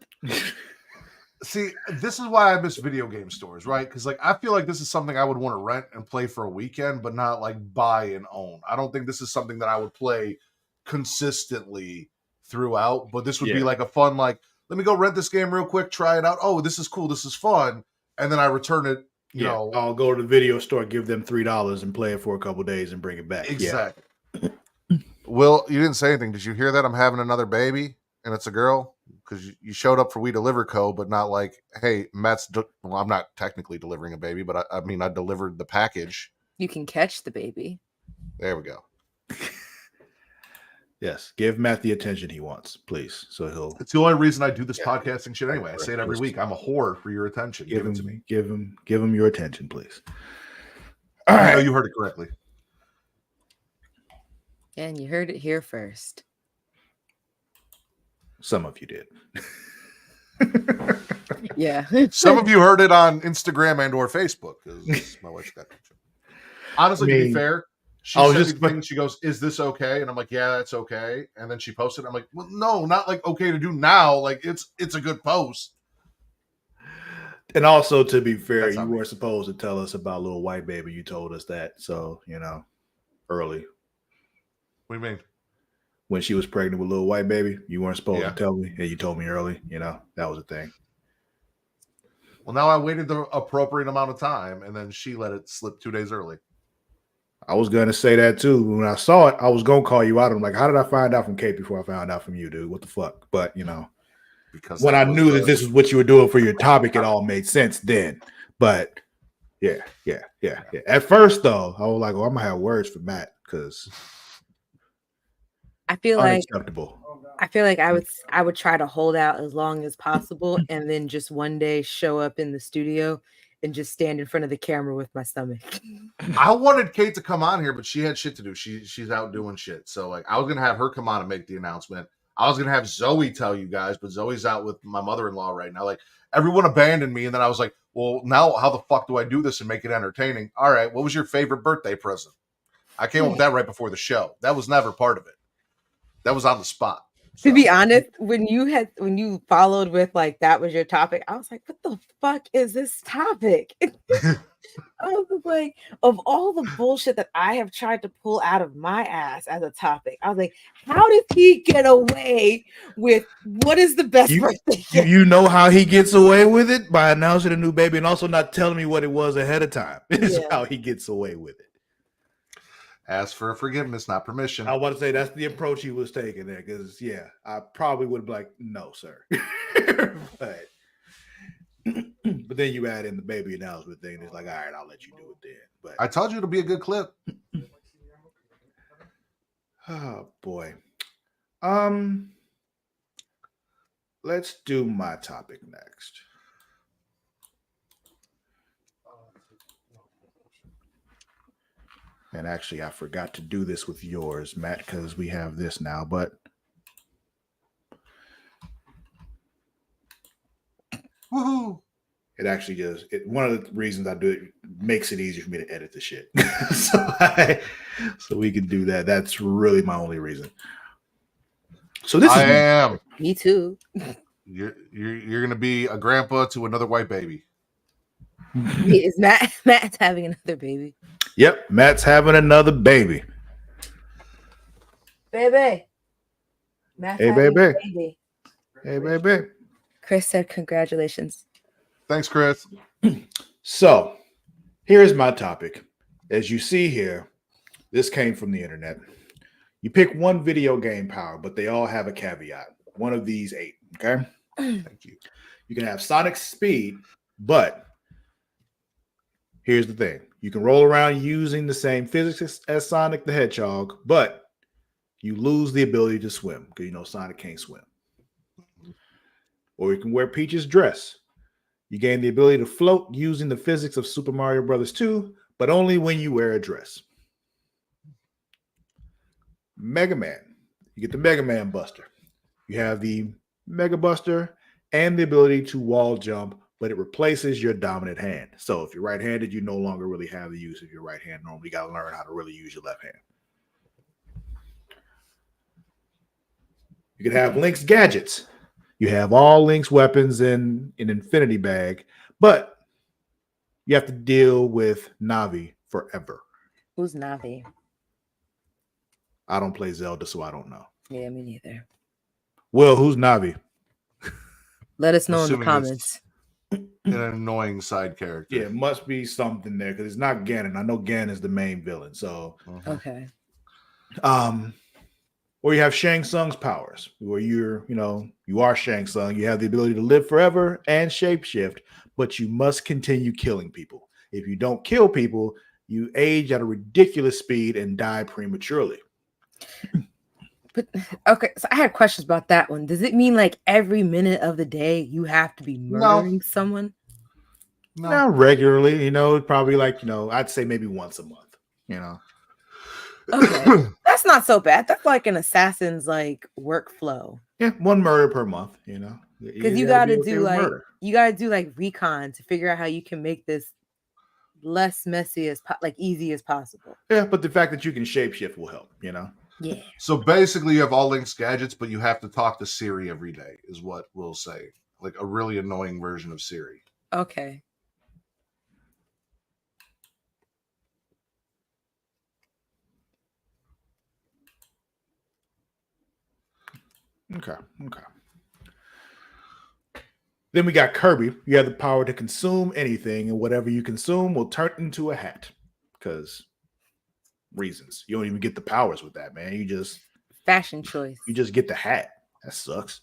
See, this is why I miss video game stores, right? Because like I feel like this is something I would want to rent and play for a weekend, but not like buy and own. I don't think this is something that I would play consistently throughout. But this would be like a fun, like, let me go rent this game real quick, try it out. Oh, this is cool, this is fun, and then I return it. You know, I'll go to the video store, give them $3 and play it for a couple of days and bring it back. exactly. Will, you didn't say anything. Did you hear that? I'm having another baby, and it's a girl. Because you showed up for We Deliver Co., but not like, hey, Matt's. Well, I'm not technically delivering a baby, but I mean, I delivered the package. You can catch the baby. There we go. Yes, give Matt the attention he wants, please. So he'll. It's the only reason I do this podcasting shit anyway. I say it every week. I'm a whore for your attention. Give it to me. Give him your attention, please. All right, you heard it correctly. And you heard it here first. Some of you did. Yeah. Some of you heard it on Instagram and or Facebook because my wife's got picture. Honestly, to be fair, she sent me the thing. She goes, "Is this okay?" And I'm like, "Yeah, that's okay." And then she posted. I'm like, "Well, no, not like okay to do now. Like it's a good post." And also, to be fair, That's you not weren't me. supposed to tell us about Little White Baby. You told us that, so early What do you mean? when she was pregnant with Little White Baby, you weren't supposed Yeah. to tell me, and you told me early. That was a thing. Well, now I waited the appropriate amount of time, and then she let it slip 2 days early. I was gonna say that too. When I saw it, I was gonna call you out. I'm like, how did I find out from Kate before I found out from you, dude? What the fuck? But Because when I knew that this is what you were doing for your topic, it all made sense then. But yeah. At first, though, I was like, "Oh, I'm gonna have words for Matt," because I feel like unacceptable. I would try to hold out as long as possible and then just one day show up in the studio and just stand in front of the camera with my stomach. I wanted Kate to come on here, but she had shit to do. She's out doing shit. So like I was gonna have her come on and make the announcement. I was gonna have Zoe tell you guys, but Zoe's out with my mother-in-law right now. Like everyone abandoned me, and then I was like, well, now how the fuck do I do this and make it entertaining? All right, what was your favorite birthday present? I came up with that right before the show. That was never part of it. That was on the spot. To be honest, when you followed with like that was your topic, I was like, what the fuck is this topic? I was just like, of all the bullshit that I have tried to pull out of my ass as a topic, I was like, how did he get away with what is the best birthday gift? You know how he gets away with it? By announcing a new baby and also not telling me what it was ahead of time. Is how he gets away with it. Ask for forgiveness, not permission. I want to say that's the approach he was taking there, because I probably would be like, no, sir. but then you add in the baby announcement thing, and it's like, all right, I'll let you do it then. But I told you it'll be a good clip. Oh boy. Let's do my topic next. And actually, I forgot to do this with yours, Matt, because we have this now. But woohoo! It actually just one of the reasons I do it makes it easier for me to edit the shit. so we can do that. That's really my only reason. So this am. Me too. You're gonna be a grandpa to another white baby. Is Matt's having another baby? Yep, Matt's having another baby. Baby. Matt's hey, having baby. a baby. Hey, baby. Chris said congratulations. Thanks, Chris. So, here's my topic. As you see here, this came from the internet. You pick one video game power, but they all have a caveat. One of these 8, okay? Thank you. You can have Sonic speed, but here's the thing. You can roll around using the same physics as Sonic the Hedgehog, but you lose the ability to swim because Sonic can't swim. Or you can wear Peach's dress. You gain the ability to float using the physics of Super Mario Bros. 2, but only when you wear a dress. Mega Man. You get the Mega Man Buster. You have the Mega Buster and the ability to wall jump, but it replaces your dominant hand. So if you're right-handed, you no longer really have the use of your right hand. Normally, you got to learn how to really use your left hand. You can have Link's gadgets. You have all Link's weapons in an infinity bag, but you have to deal with Navi forever. Who's Navi? I don't play Zelda, so I don't know. Yeah, me neither. Will, who's Navi? Let us know in the Assuming comments. An annoying side character. Yeah, it must be something there because it's not Ganon. I know Ganon is the main villain. So, okay. Or you have Shang Tsung's powers, where you are Shang Tsung. You have the ability to live forever and shapeshift, but you must continue killing people. If you don't kill people, you age at a ridiculous speed and die prematurely. But okay, so I had questions about that one. Does it mean like every minute of the day you have to be murdering someone? No. Not regularly, probably like, I'd say maybe once a month, Okay. That's not so bad. That's like an assassin's like workflow. Yeah, 1 murder per month, Because you gotta do like recon to figure out how you can make this less messy easy as possible. Yeah, but the fact that you can shapeshift will help, Yeah. So basically you have all Link's gadgets, but you have to talk to Siri every day, is what we'll say. Like a really annoying version of Siri. Okay. Okay. Then we got Kirby. You have the power to consume anything, and whatever you consume will turn into a hat. Because reasons. You don't even get the powers with that, man. You just fashion choice. You just get the hat. That sucks.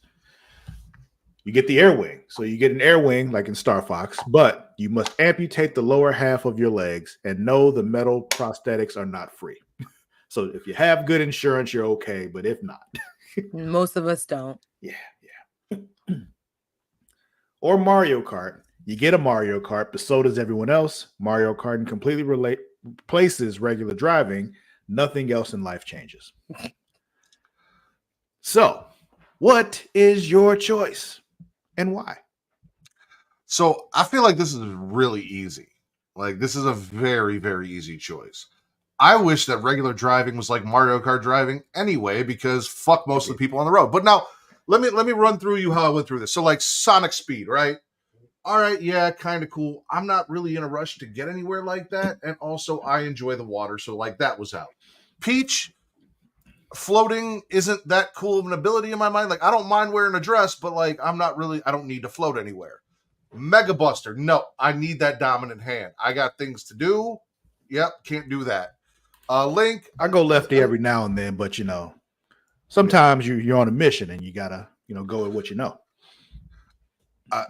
You get the air wing. So you get an air wing like in Star Fox, but you must amputate the lower half of your legs and know the metal prosthetics are not free. So if you have good insurance, you're okay. But if not, Most of us don't. yeah. Or Mario Kart. You get a Mario Kart, but so does everyone else. Mario Kart completely replaces regular driving. Nothing else in life changes. So, what is your choice and why? So I feel like this is really easy. Like this is a very, very easy choice. I wish that regular driving was like Mario Kart driving anyway, because fuck most of the people on the road. But now let me run through you how I went through this. So like Sonic Speed, right? All right, yeah, kind of cool. I'm not really in a rush to get anywhere like that, and also I enjoy the water, so like that was out. Peach, floating isn't that cool of an ability in my mind. Like I don't mind wearing a dress, but like I don't need to float anywhere. Mega Buster, no, I need that dominant hand. I got things to do. Yep, can't do that. Link, I go lefty every now and then, but sometimes you're on a mission and you gotta go with what you know.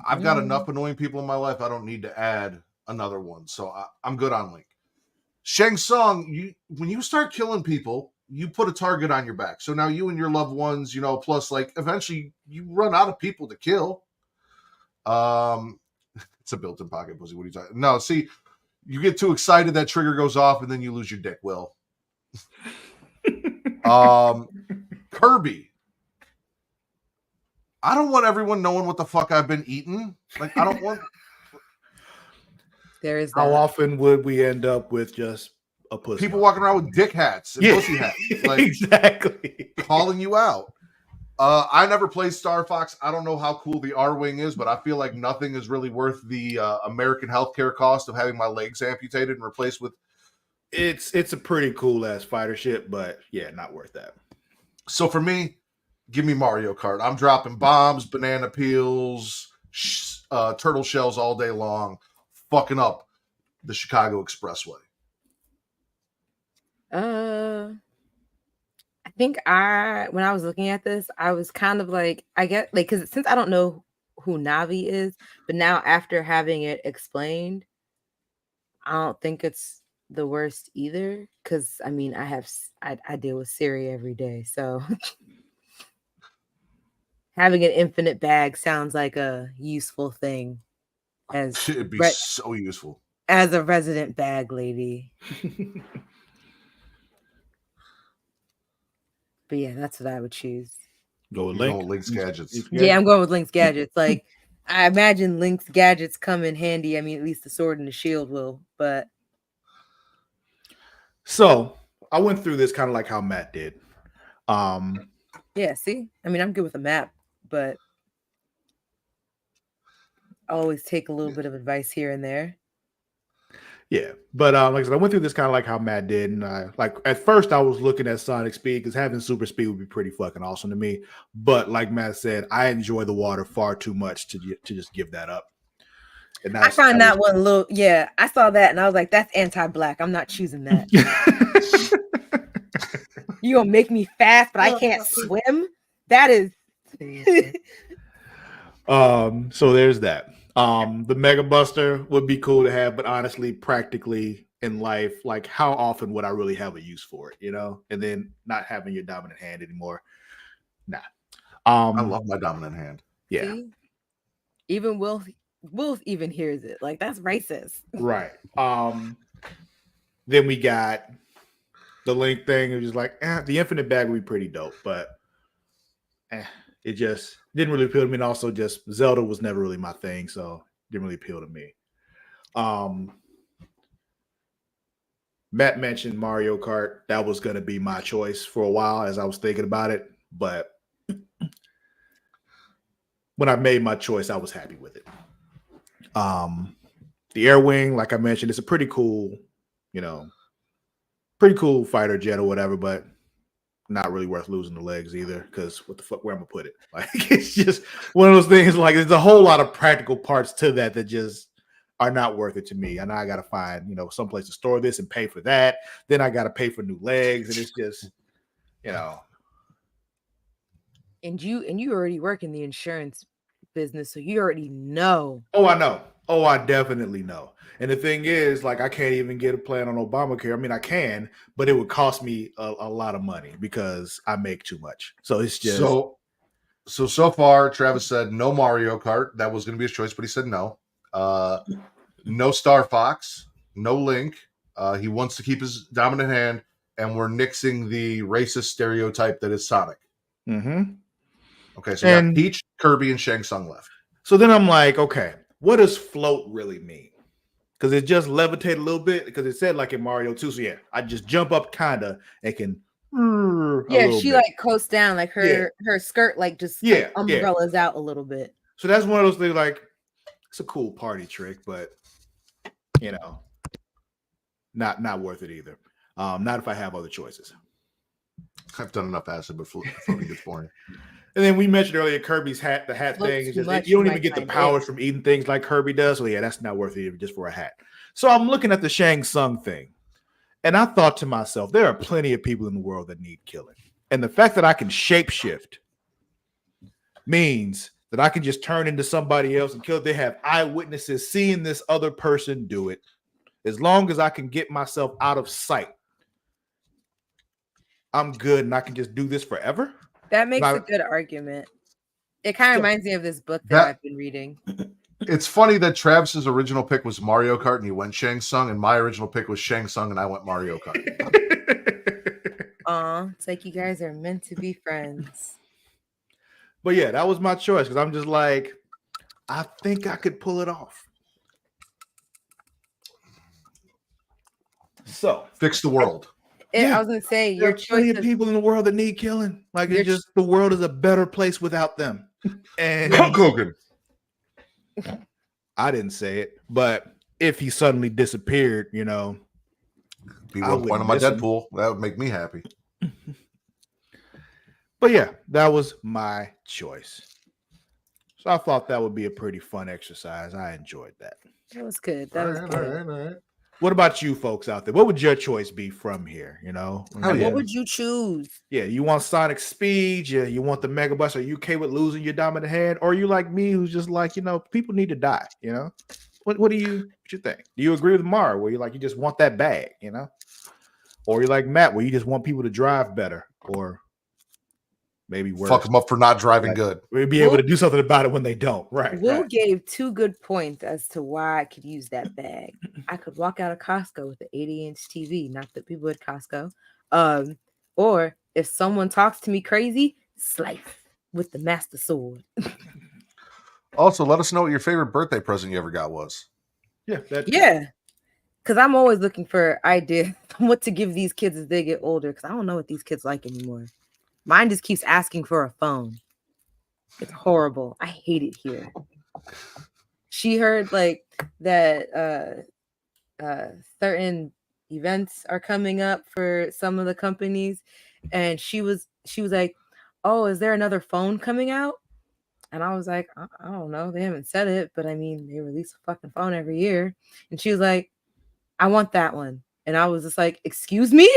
I've got enough annoying people in my life. I don't need to add another one, so I'm good on Link. Shang Tsung, when you start killing people, you put a target on your back. So now you and your loved ones, plus like eventually you run out of people to kill. It's a built-in pocket pussy. What are you talking? No, see, you get too excited, that trigger goes off, and then you lose your dick. Will. Kirby. I don't want everyone knowing what the fuck I've been eating. Like, I don't want. There is that. How often would we end up with just a pussy? People walking around with dick hats and pussy hats, like exactly calling you out. I never played Star Fox. I don't know how cool the R-Wing is, but I feel like nothing is really worth the American healthcare cost of having my legs amputated and replaced with. It's a pretty cool ass fighter ship, but yeah, not worth that. So for me, give me Mario Kart. I'm dropping bombs, banana peels, turtle shells all day long, fucking up the Chicago Expressway. I think when I was looking at this, I was kind of like, I get like, because since I don't know who Navi is, but now after having it explained, I don't think it's the worst either. Because I mean, I deal with Siri every day, so having an infinite bag sounds like a useful thing. It'd be so useful as a resident bag lady. But yeah, that's what I would choose. Go with Link's gadgets. Yeah, I'm going with Link's gadgets. Like, I imagine Link's gadgets come in handy. I mean, at least the sword and the shield will. But so I went through this kind of like how Matt did. Yeah, see, I mean, I'm good with a map, but I always take a little bit of advice here and there. Yeah, but like I said, I went through this kind of like how Matt did, and like at first I was looking at Sonic Speed because having super speed would be pretty fucking awesome to me. But like Matt said, I enjoy the water far too much to just give that up. And I find that one a little. Yeah, I saw that and I was like, that's anti-black. I'm not choosing that. You gonna make me fast, but I can't swim? That is. So there's that. The Mega Buster would be cool to have, but honestly, practically in life, like how often would I really have a use for it, And then not having your dominant hand anymore. Nah. I love my dominant hand. Yeah. See? Even Will even hears it. Like, that's racist. Right. Then we got the Link thing. It was just like, the infinite bag would be pretty dope, but it just didn't really appeal to me. And also just Zelda was never really my thing, so it didn't really appeal to me. Matt mentioned Mario Kart. That was going to be my choice for a while as I was thinking about it. But when I made my choice, I was happy with it. The Air Wing, like I mentioned, it's a pretty cool fighter jet or whatever, but not really worth losing the legs either, because what the fuck, where I'm gonna put it? Like, it's just one of those things. Like, there's a whole lot of practical parts to that just are not worth it to me. And I gotta find someplace to store this and pay for that. Then I gotta pay for new legs, and it's just And you already work in the insurance business, so you already know. Oh, I know. Oh, I definitely know. And the thing is, like, I can't even get a plan on Obamacare. I mean, I can, but it would cost me a lot of money because I make too much. So it's just So far, Travis said no Mario Kart. That was going to be his choice, but he said no. No Star Fox, no Link. He wants to keep his dominant hand, and we're nixing the racist stereotype that is Sonic. Mhm. Okay, so we got Peach, Kirby, and Shang Tsung left. So then I'm like, okay, what does float really mean? Because it just levitated a little bit because it said like in Mario 2. So yeah, I just jump up kinda and can Yeah, she like coasts down, like her skirt like just like umbrellas out a little bit. So that's one of those things, like, it's a cool party trick, but you know, not worth it either. Not if I have other choices. I've done enough acid, but floating gets boring. And then we mentioned earlier Kirby's hat. The hat thing is just, you don't even get the powers from eating things like Kirby does. So yeah, that's not worth it just for a hat. So I'm looking at the Shang Tsung thing, and I thought to myself, there are plenty of people in the world that need killing, and the fact that I can shapeshift means that I can just turn into somebody else and kill. They have eyewitnesses seeing this other person do it. As long as I can get myself out of sight, I'm good, and I can just do this forever. That makes a good argument. It kind of reminds me of this book that I've been reading. It's funny that Travis's original pick was Mario Kart and he went Shang Tsung, and my original pick was Shang Tsung and I went Mario Kart. It's like you guys are meant to be friends. But yeah, that was my choice because I'm just like, I think I could pull it off. So fix the world. I was gonna say your choice. Plenty of people in the world that need killing. Like it's just the world is a better place without them. And Hulk Hogan. I didn't say it, but if he suddenly disappeared, you know, be one point on my Deadpool. That would make me happy. But yeah, that was my choice. So I thought that would be a pretty fun exercise. I enjoyed that. That was good. That was good. All right. What about you folks out there? What would your choice be from here? You know, what would you choose? Yeah, you want Sonic speed? Yeah, you want the Mega Bus? Are you okay with losing your dominant hand? Or are you like me, who's just like, you know, people need to die? You know, what do you think? Do you agree with Mara, where you like you just want that bag? You know, or you like Matt, where you just want people to drive better, or maybe worse. Fuck them up for not driving good. We'd be able to do something about it when they don't. Right. Will gave 2 good points as to why I could use that bag. I could walk out of Costco with an 80-inch TV. Not that people at Costco. Or if someone talks to me crazy, slice with the master sword. Also, let us know what your favorite birthday present you ever got was. Yeah. Because I'm always looking for ideas on what to give these kids as they get older. Because I don't know what these kids like anymore. Mine just keeps asking for a phone. It's horrible. I hate it here. She heard like that certain events are coming up for some of the companies, and she was like, "Oh, is there another phone coming out?" And I was like, I don't know. They haven't said it, but I mean, they release a fucking phone every year. And she was like, "I want that one." And I was just like, "Excuse me?"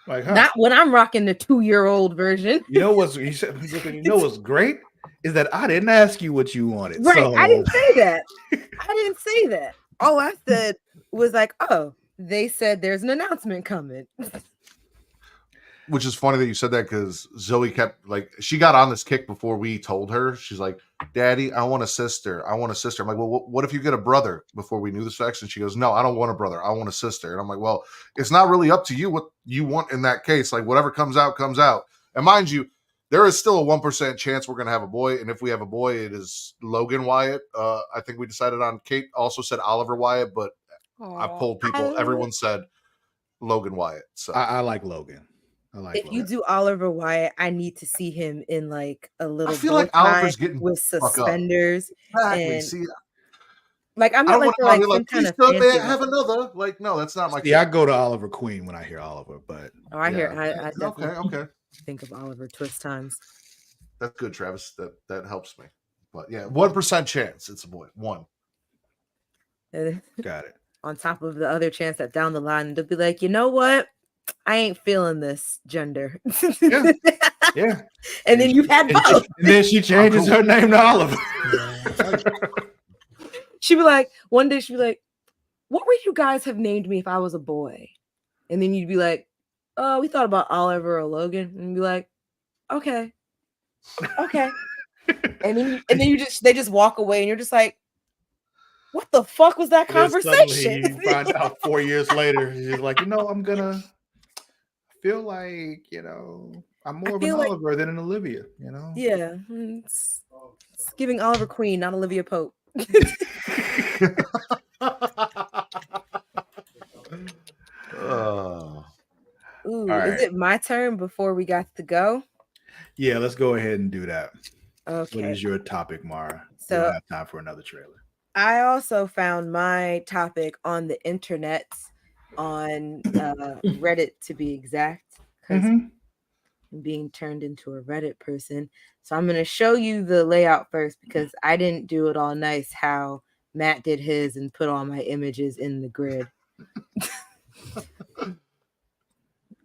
Like, not when I'm rocking the 2-year-old version. You know what's what's great is that I didn't ask you what you wanted. Right. So. I didn't say that. All I said was like, oh, they said there's an announcement coming. Which is funny that you said that because Zoe kept like she got on this kick before we told her. She's like, "Daddy, I want a sister. I want a sister." I'm like, "Well, what if you get a brother?" Before we knew the sex, and she goes, "No, I don't want a brother. I want a sister." And I'm like, "Well, it's not really up to you what you want in that case. Like whatever comes out, comes out." And mind you, there is still a 1% chance we're gonna have a boy, and if we have a boy, it is Logan Wyatt. I think we decided on. Kate also said Oliver Wyatt, but I polled people. Everyone said Logan Wyatt. So I like Logan. If you do Oliver Wyatt, I need to see him in like a little. I feel like Oliver's getting with suspenders. Exactly. And, see, like I'm not like some kind of fancy have another. Like, no, that's not my. Yeah, I go to Oliver Queen when I hear Oliver, but I definitely okay. Think of Oliver Twist times. That's good, Travis. That helps me. But yeah, 1% chance it's a boy. 1. Got it. On top of the other chance that down the line they'll be like, you know what? I ain't feeling this gender. Yeah. And then you've had both. And then she changes her name to Oliver. She'd be like, one day she'd be like, what would you guys have named me if I was a boy? And then you'd be like, oh, we thought about Oliver or Logan. And you'd be like, okay. And then they just walk away and you're just like, what the fuck was that Then suddenly conversation? you find out 4 years later, he's like, I'm gonna feel like, I'm more of an feel like- Oliver than an Olivia, Yeah. It's giving Oliver Queen, not Olivia Pope. Ooh, right. Is it my turn before we got to go? Yeah, let's go ahead and do that. Okay. What is your topic, Mara? So- we don't have time for another trailer. I also found my topic on the internet, on Reddit to be exact, because I'm being turned into a Reddit person. So I'm going to show you the layout first because I didn't do it all nice how Matt did his and put all my images in the grid.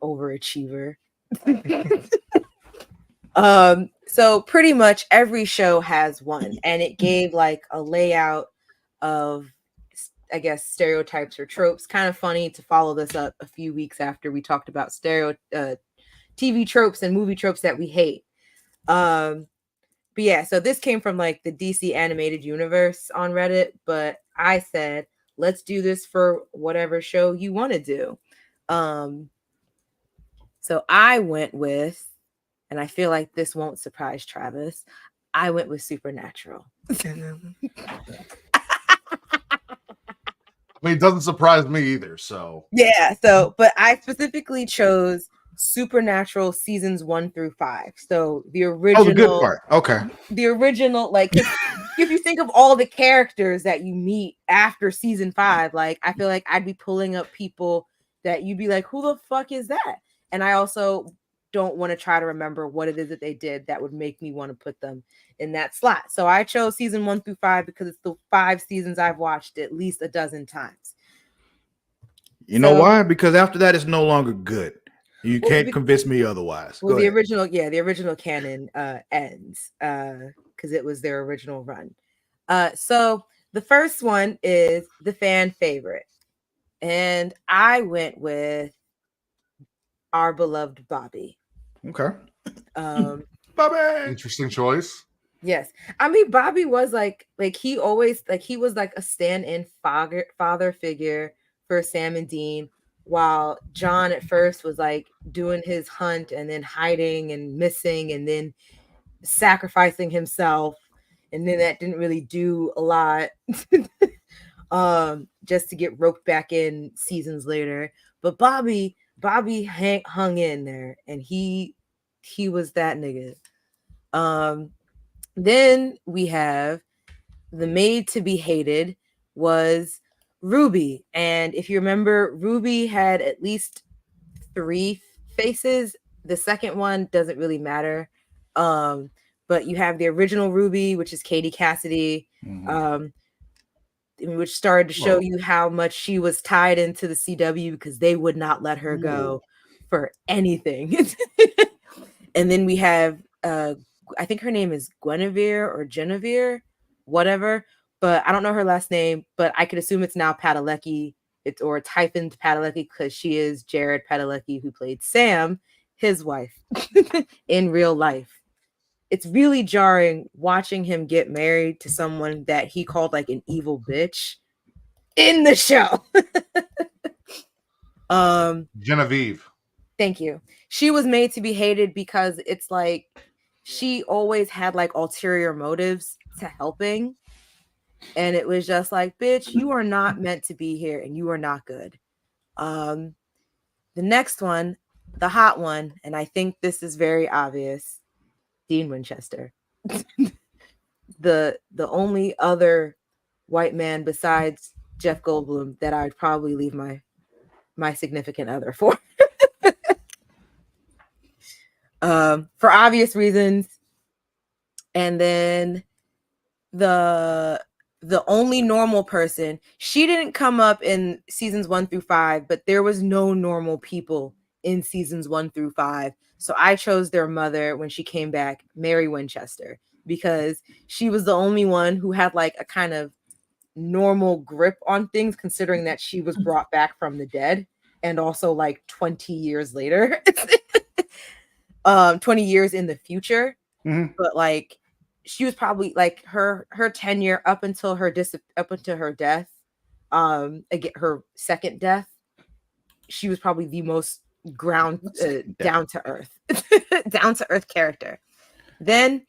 Overachiever. So pretty much every show has one, and it gave like a layout of, I guess, stereotypes or tropes. Kind of funny to follow this up a few weeks after we talked about TV tropes and movie tropes that we hate. But yeah, so this came from like the DC animated universe on Reddit, but I said, let's do this for whatever show you want to do. So I went with, and I feel like this won't surprise Travis, I went with Supernatural. I mean, it doesn't surprise me either. So yeah, but I specifically chose Supernatural seasons 1 through 5. So the original, the good part. Okay. The original, like if you think of all the characters that you meet after season 5, like I feel like I'd be pulling up people that you'd be like, who the fuck is that? And I also don't want to try to remember what it is that they did that would make me want to put them in that slot. So I chose season 1 through 5 because it's the 5 seasons I've watched at least a dozen times. You know why? Because after that, it's no longer good. You can't convince me otherwise. Well, the original canon ends because it was their original run. So the first one is the fan favorite, and I went with our beloved Bobby. Okay. Bobby, interesting choice. Yes, I mean Bobby was like he always he was like a stand-in father figure for Sam and Dean, while John at first was like doing his hunt and then hiding and missing and then sacrificing himself, and then that didn't really do a lot just to get roped back in seasons later. But Bobby hung in there, and he was that nigga. Then we have the maid to be hated was Ruby. And if you remember, Ruby had at least 3 faces. The second one doesn't really matter. But you have the original Ruby, which is Katie Cassidy, which started to show you how much she was tied into the CW because they would not let her go for anything. And then we have I think her name is Guinevere or Genevieve, whatever, but I don't know her last name, but I could assume it's now Padalecki. It's hyphened Padalecki because she is Jared Padalecki, who played Sam, his wife, in real life. It's really jarring watching him get married to someone that he called like an evil bitch in the show. Genevieve. Thank you. She was made to be hated because it's like she always had like ulterior motives to helping. And it was just like, bitch, you are not meant to be here and you are not good. The next one, the hot one, and I think this is very obvious, Dean Winchester. The only other white man besides Jeff Goldblum that I'd probably leave my significant other for. For obvious reasons. And then the only normal person, she didn't come up in seasons 1 through 5, but there was no normal people in seasons 1 through 5. So I chose their mother when she came back, Mary Winchester, because she was the only one who had like a kind of normal grip on things, considering that she was brought back from the dead, and also like 20 years later, 20 years in the future. Mhm. But like she was probably like her tenure up until her death, again her second death, she was probably the most down to earth down to earth character. Then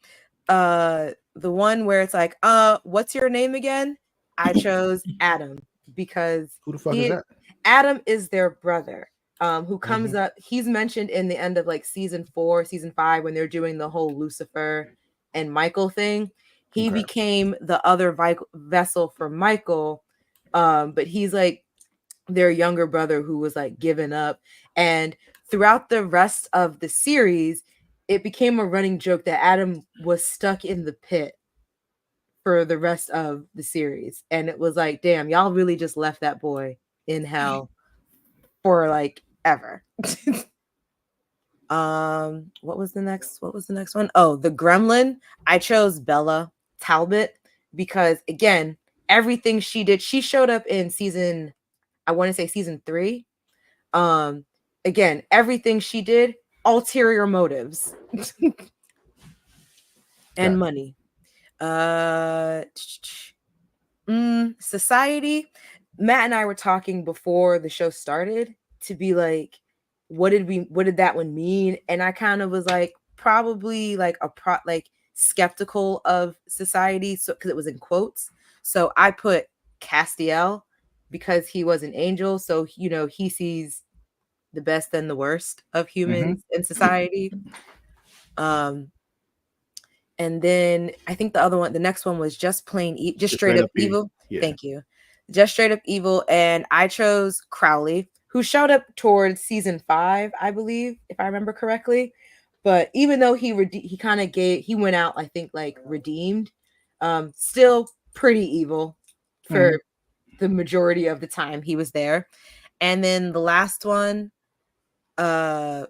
the one where it's like, what's your name again? I chose Adam because Who the fuck is that? Adam is their brother, who comes up. He's mentioned in the end of like season 4, season 5, when they're doing the whole Lucifer and Michael thing. He Okay. became the other vessel for Michael, but he's like their younger brother who was like given up. And throughout the rest of the series, it became a running joke that Adam was stuck in the pit for the rest of the series. And it was like, damn, y'all really just left that boy in hell for like ever. What was the next one? Oh, the Gremlin. I chose Bella Talbot because again, everything she did, she showed up in season, I want to say season 3. Again, everything she did, ulterior motives and money. Society. Matt and I were talking before the show started to be like, what did that one mean? And I kind of was like, probably like like skeptical of society, so because it was in quotes. So I put Castiel because he was an angel, so you know he sees the best and the worst of humans in society. And then I think the next one was just plain, just straight up evil. Yeah. Thank you. Just straight up evil. And I chose Crowley, who showed up towards season 5, I believe, if I remember correctly. But even though he went out, I think like redeemed, still pretty evil for the majority of the time he was there. And then the last one,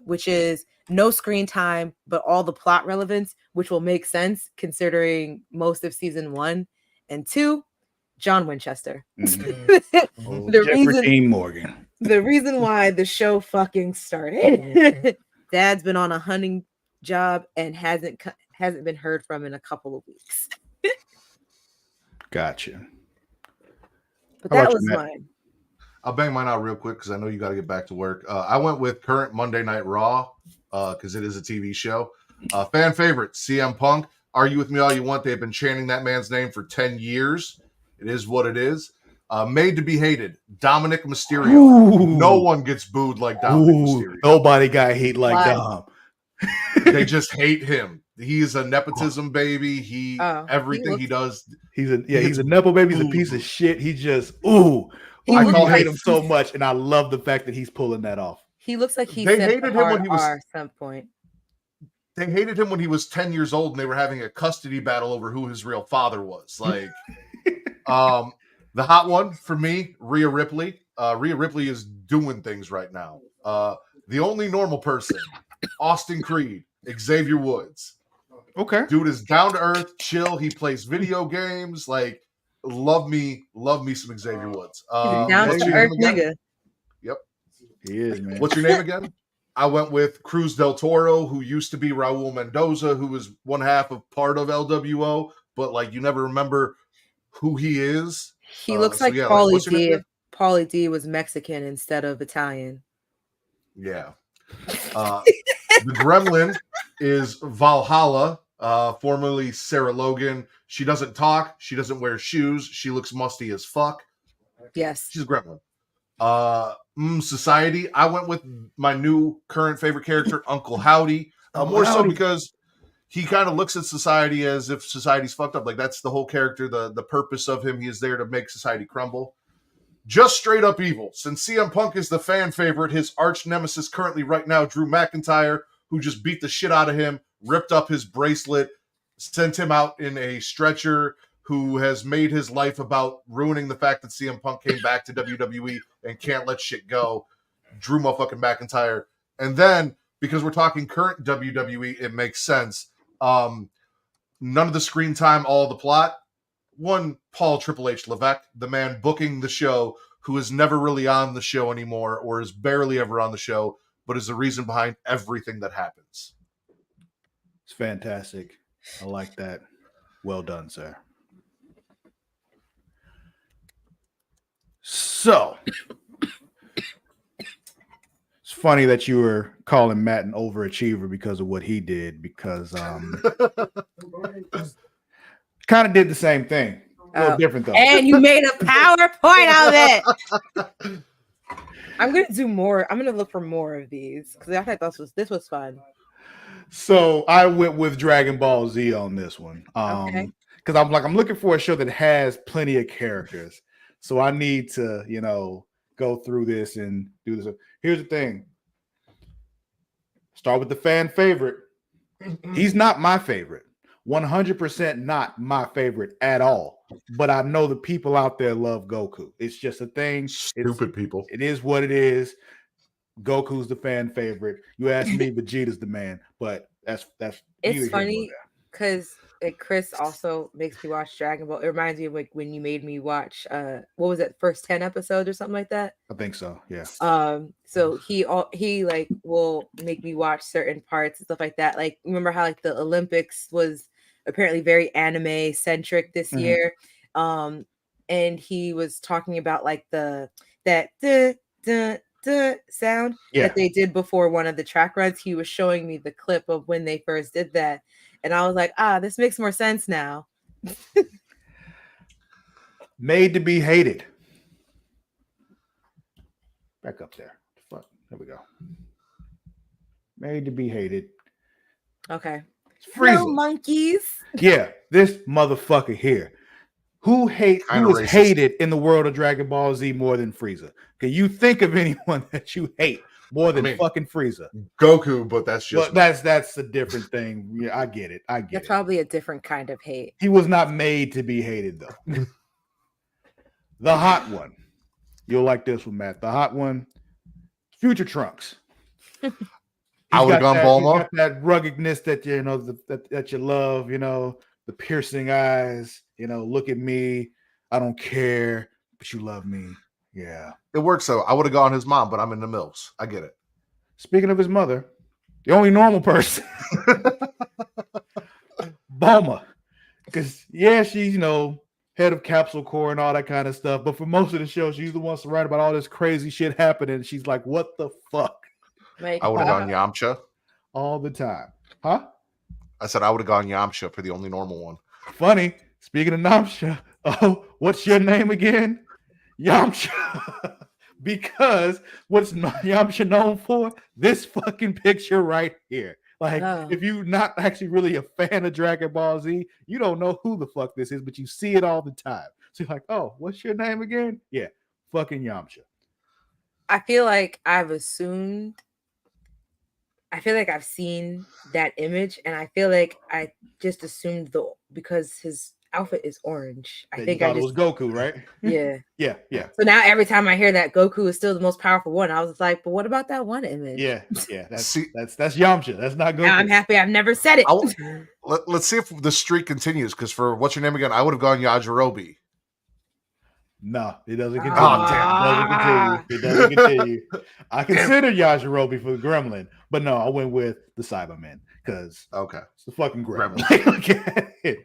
which is no screen time, but all the plot relevance, which will make sense considering most of season 1 and 2, John Winchester. Dean Morgan. The reason why the show fucking started. Dad's been on a hunting job and hasn't been heard from in a couple of weeks. Gotcha. But that was mine. I'll bang mine out real quick because I know you got to get back to work. I went with current Monday Night Raw because it is a TV show. Fan favorite, CM Punk. Argue with me all you want. They've been chanting that man's name for 10 years. It is what it is. Made to be hated, Dominic Mysterio. Ooh. No one gets booed like Dominic Mysterio. Nobody got hate like Dom. They just hate him. He's a nepotism baby. Everything he does. He's a nepo baby. He's a piece of shit. He just I hate him so much, and I love the fact that he's pulling that off. He looks like they hated him when he was at some point. They hated him when he was 10 years old, and they were having a custody battle over who his real father was. Like, the hot one for me, Rhea Ripley. Rhea Ripley is doing things right now. The only normal person, Austin Creed, Xavier Woods. Okay, dude is down to earth, chill. He plays video games. Like, love me some Xavier Woods. Down to earth nigga. Yep, he is, man. What's your name again? I went with Cruz del Toro, who used to be Raul Mendoza, who was one half of part of LWO, but like you never remember who he is. He looks like Paulie D if Paulie D was Mexican instead of Italian. Yeah. The Gremlin is Valhalla, formerly Sarah Logan. She doesn't talk. She doesn't wear shoes. She looks musty as fuck. Yes. She's a Gremlin. Society. I went with my new current favorite character, Uncle Howdy. So because he kind of looks at society as if society's fucked up. Like, that's the whole character, the purpose of him. He is there to make society crumble. Just straight up evil. Since CM Punk is the fan favorite, his arch nemesis currently right now, Drew McIntyre, who just beat the shit out of him, ripped up his bracelet, sent him out in a stretcher, who has made his life about ruining the fact that CM Punk came back to WWE and can't let shit go. Drew motherfucking McIntyre. And then, because we're talking current WWE, it makes sense. None of the screen time, all the plot. one, Paul Triple H Levesque, the man booking the show, who is never really on the show anymore, or is barely ever on the show, but is the reason behind everything that happens. It's fantastic. I like that. Well done, sir. So it's funny that you were calling Matt an overachiever because of what he did, because kind of did the same thing. A little different though. And you made a PowerPoint out of it. I'm gonna do more. I'm gonna look for more of these because I thought this was fun. So I went with Dragon Ball Z on this one. Okay. Because I'm looking for a show that has plenty of characters. So I need to, go through this and do this. Here's the thing. Start with the fan favorite. He's not my favorite. 100% not my favorite at all. But I know the people out there love Goku. It's just a thing. Stupid people. It is what it is. Goku's the fan favorite. You ask me, Vegeta's the man. But that's It's funny because Chris also makes me watch Dragon Ball. It reminds me of like when you made me watch what was it, first 10 episodes or something like that? I think so, yeah. So he like will make me watch certain parts and stuff like that. Like remember how like the Olympics was apparently very anime centric this year. And he was talking about like that sound that they did before one of the track runs. He was showing me the clip of when they first did that. And I was like, this makes more sense now. Made to be hated. Back up there. Fuck. There we go. Made to be hated. Okay. No monkeys. Yeah, this motherfucker here. Who is hated in the world of Dragon Ball Z more than Frieza? Can you think of anyone that you hate more than fucking Frieza? Goku, but that's just that's a different thing. Yeah, I get it. That's probably a different kind of hate. He was not made to be hated though. The hot one. You'll like this one, Matt. The hot one, Future Trunks. I would have gone Bulma. He's got that ruggedness that that you love, the piercing eyes, look at me. I don't care, but you love me. Yeah. It works though. I would have gone his mom, but I'm in the milks. I get it. Speaking of his mother, the only normal person. Bulma. Because she's, head of Capsule Corps and all that kind of stuff. But for most of the show, she's the one surrounded by all this crazy shit happening. She's like, what the fuck? I would have gone Yamcha. All the time. Huh? I said I would have gone Yamcha for the only normal one. Funny. Speaking of Yamcha, what's your name again? Yamcha. Because what's Yamcha known for? This fucking picture right here. Like, if you're not actually really a fan of Dragon Ball Z, you don't know who the fuck this is, but you see it all the time. So you're like, what's your name again? Yeah, fucking Yamcha. I feel like I've seen that image, and I feel like I just assumed because his outfit is orange. I think it was Goku, right? Yeah. Yeah. So now every time I hear that Goku is still the most powerful one, I was like, but what about that one image? Yeah. That's Yamcha. That's not Goku. Now I'm happy I've never said it. Let's see if the streak continues, because for what's your name again, I would have gone Yajirobe. No, it doesn't continue. It doesn't continue. I consider Yajirobe for the Gremlin, but no, I went with the Cyberman because it's the fucking Gremlin.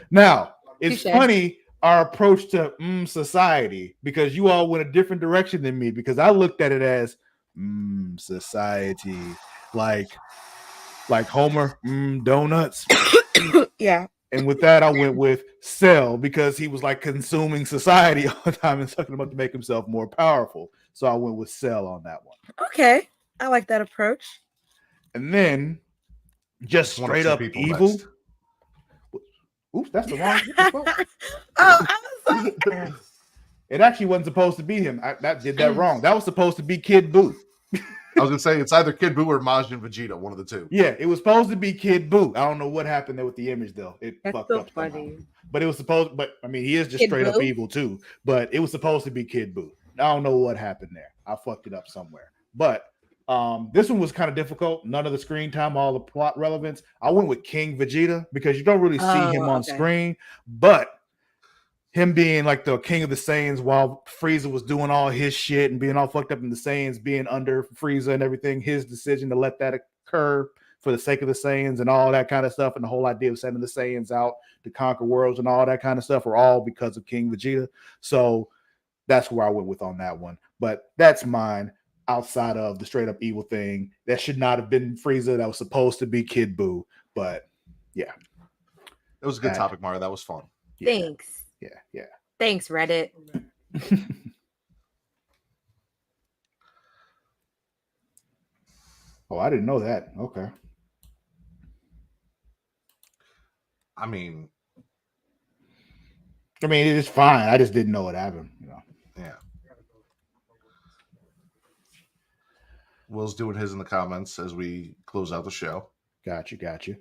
Now, it's funny our approach to society, because you all went a different direction than me, because I looked at it as society, like Homer donuts. Yeah. And with that, I went with Cell, because he was like consuming society all the time and sucking him up to make himself more powerful. So I went with Cell on that one. Okay. I like that approach. And then just straight up evil. Next. Oops, that's the wrong. It actually wasn't supposed to be him. I did that wrong. That was supposed to be Kid Buu. I was gonna say it's either Kid Buu or Majin Vegeta, one of the two. Yeah, it was supposed to be Kid Buu. I don't know what happened there with the image though. That's fucked so up funny. Somehow. But it was supposed. But I mean, he is just Kid straight Buu? Up evil too. But it was supposed to be Kid Buu. I don't know what happened there. I fucked it up somewhere. But this one was kind of difficult. None of the screen time, all the plot relevance. I went with King Vegeta because you don't really see him on screen. But him being like the king of the Saiyans while Frieza was doing all his shit and being all fucked up in the Saiyans, being under Frieza and everything, his decision to let that occur for the sake of the Saiyans and all that kind of stuff, and the whole idea of sending the Saiyans out to conquer worlds and all that kind of stuff are all because of King Vegeta. So that's where I went with on that one. But that's mine outside of the straight up evil thing. That should not have been Frieza. That was supposed to be Kid Buu. But yeah. It was a good topic, Mario. That was fun. Yeah. Thanks. Yeah. Thanks, Reddit. Oh, I didn't know that. Okay. I mean, it's fine. I just didn't know it happened. Yeah. Will's doing his in the comments as we close out the show. Got you.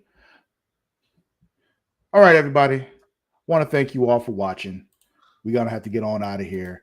All right, everybody. Want to thank you all for watching. We're going to have to get on out of here.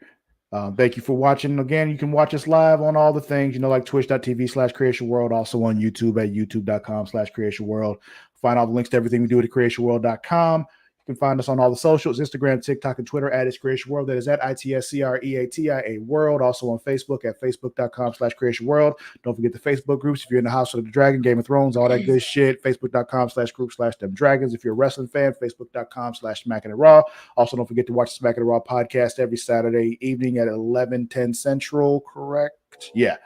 Thank you for watching. Again, you can watch us live on all the things, like twitch.tv/Creatia World, also on YouTube at youtube.com/Creatia World. Find all the links to everything we do at creatiaworld.com. You can find us on all the socials, Instagram, TikTok, and Twitter at It's Creatia World. That is at ITSCREATIA World. Also on Facebook at facebook.com/Creatia World. Don't forget the Facebook groups if you're in the House of the Dragon, Game of Thrones, all that good shit. Facebook.com/group/Them Dragons. If you're a wrestling fan, Facebook.com/Smacking It Raw. Also, don't forget to watch the Smacking It Raw podcast every Saturday evening at 11:10 Central, correct? Yeah.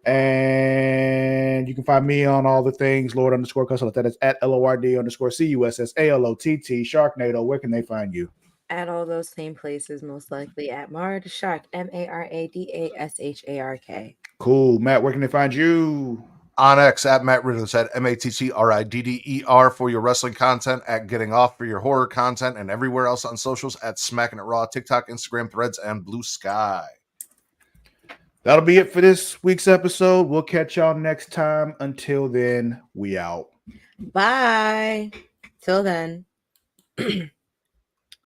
And you can find me on all the things, Lord_Cussle. That is at LORD_CUSSALOTT. Sharknado, where can they find you? At all those same places, most likely at Mara the Shark, MARADASHARK. Cool. Matt, where can they find you? On X at Matt Riddler, at MATTRIDDER for your wrestling content, at Getting Off for your horror content, and everywhere else on socials at Smacking It Raw, TikTok, Instagram, Threads, and Blue Sky. That'll be it for this week's episode. We'll catch y'all next time. Until then, we out. Bye. Till then.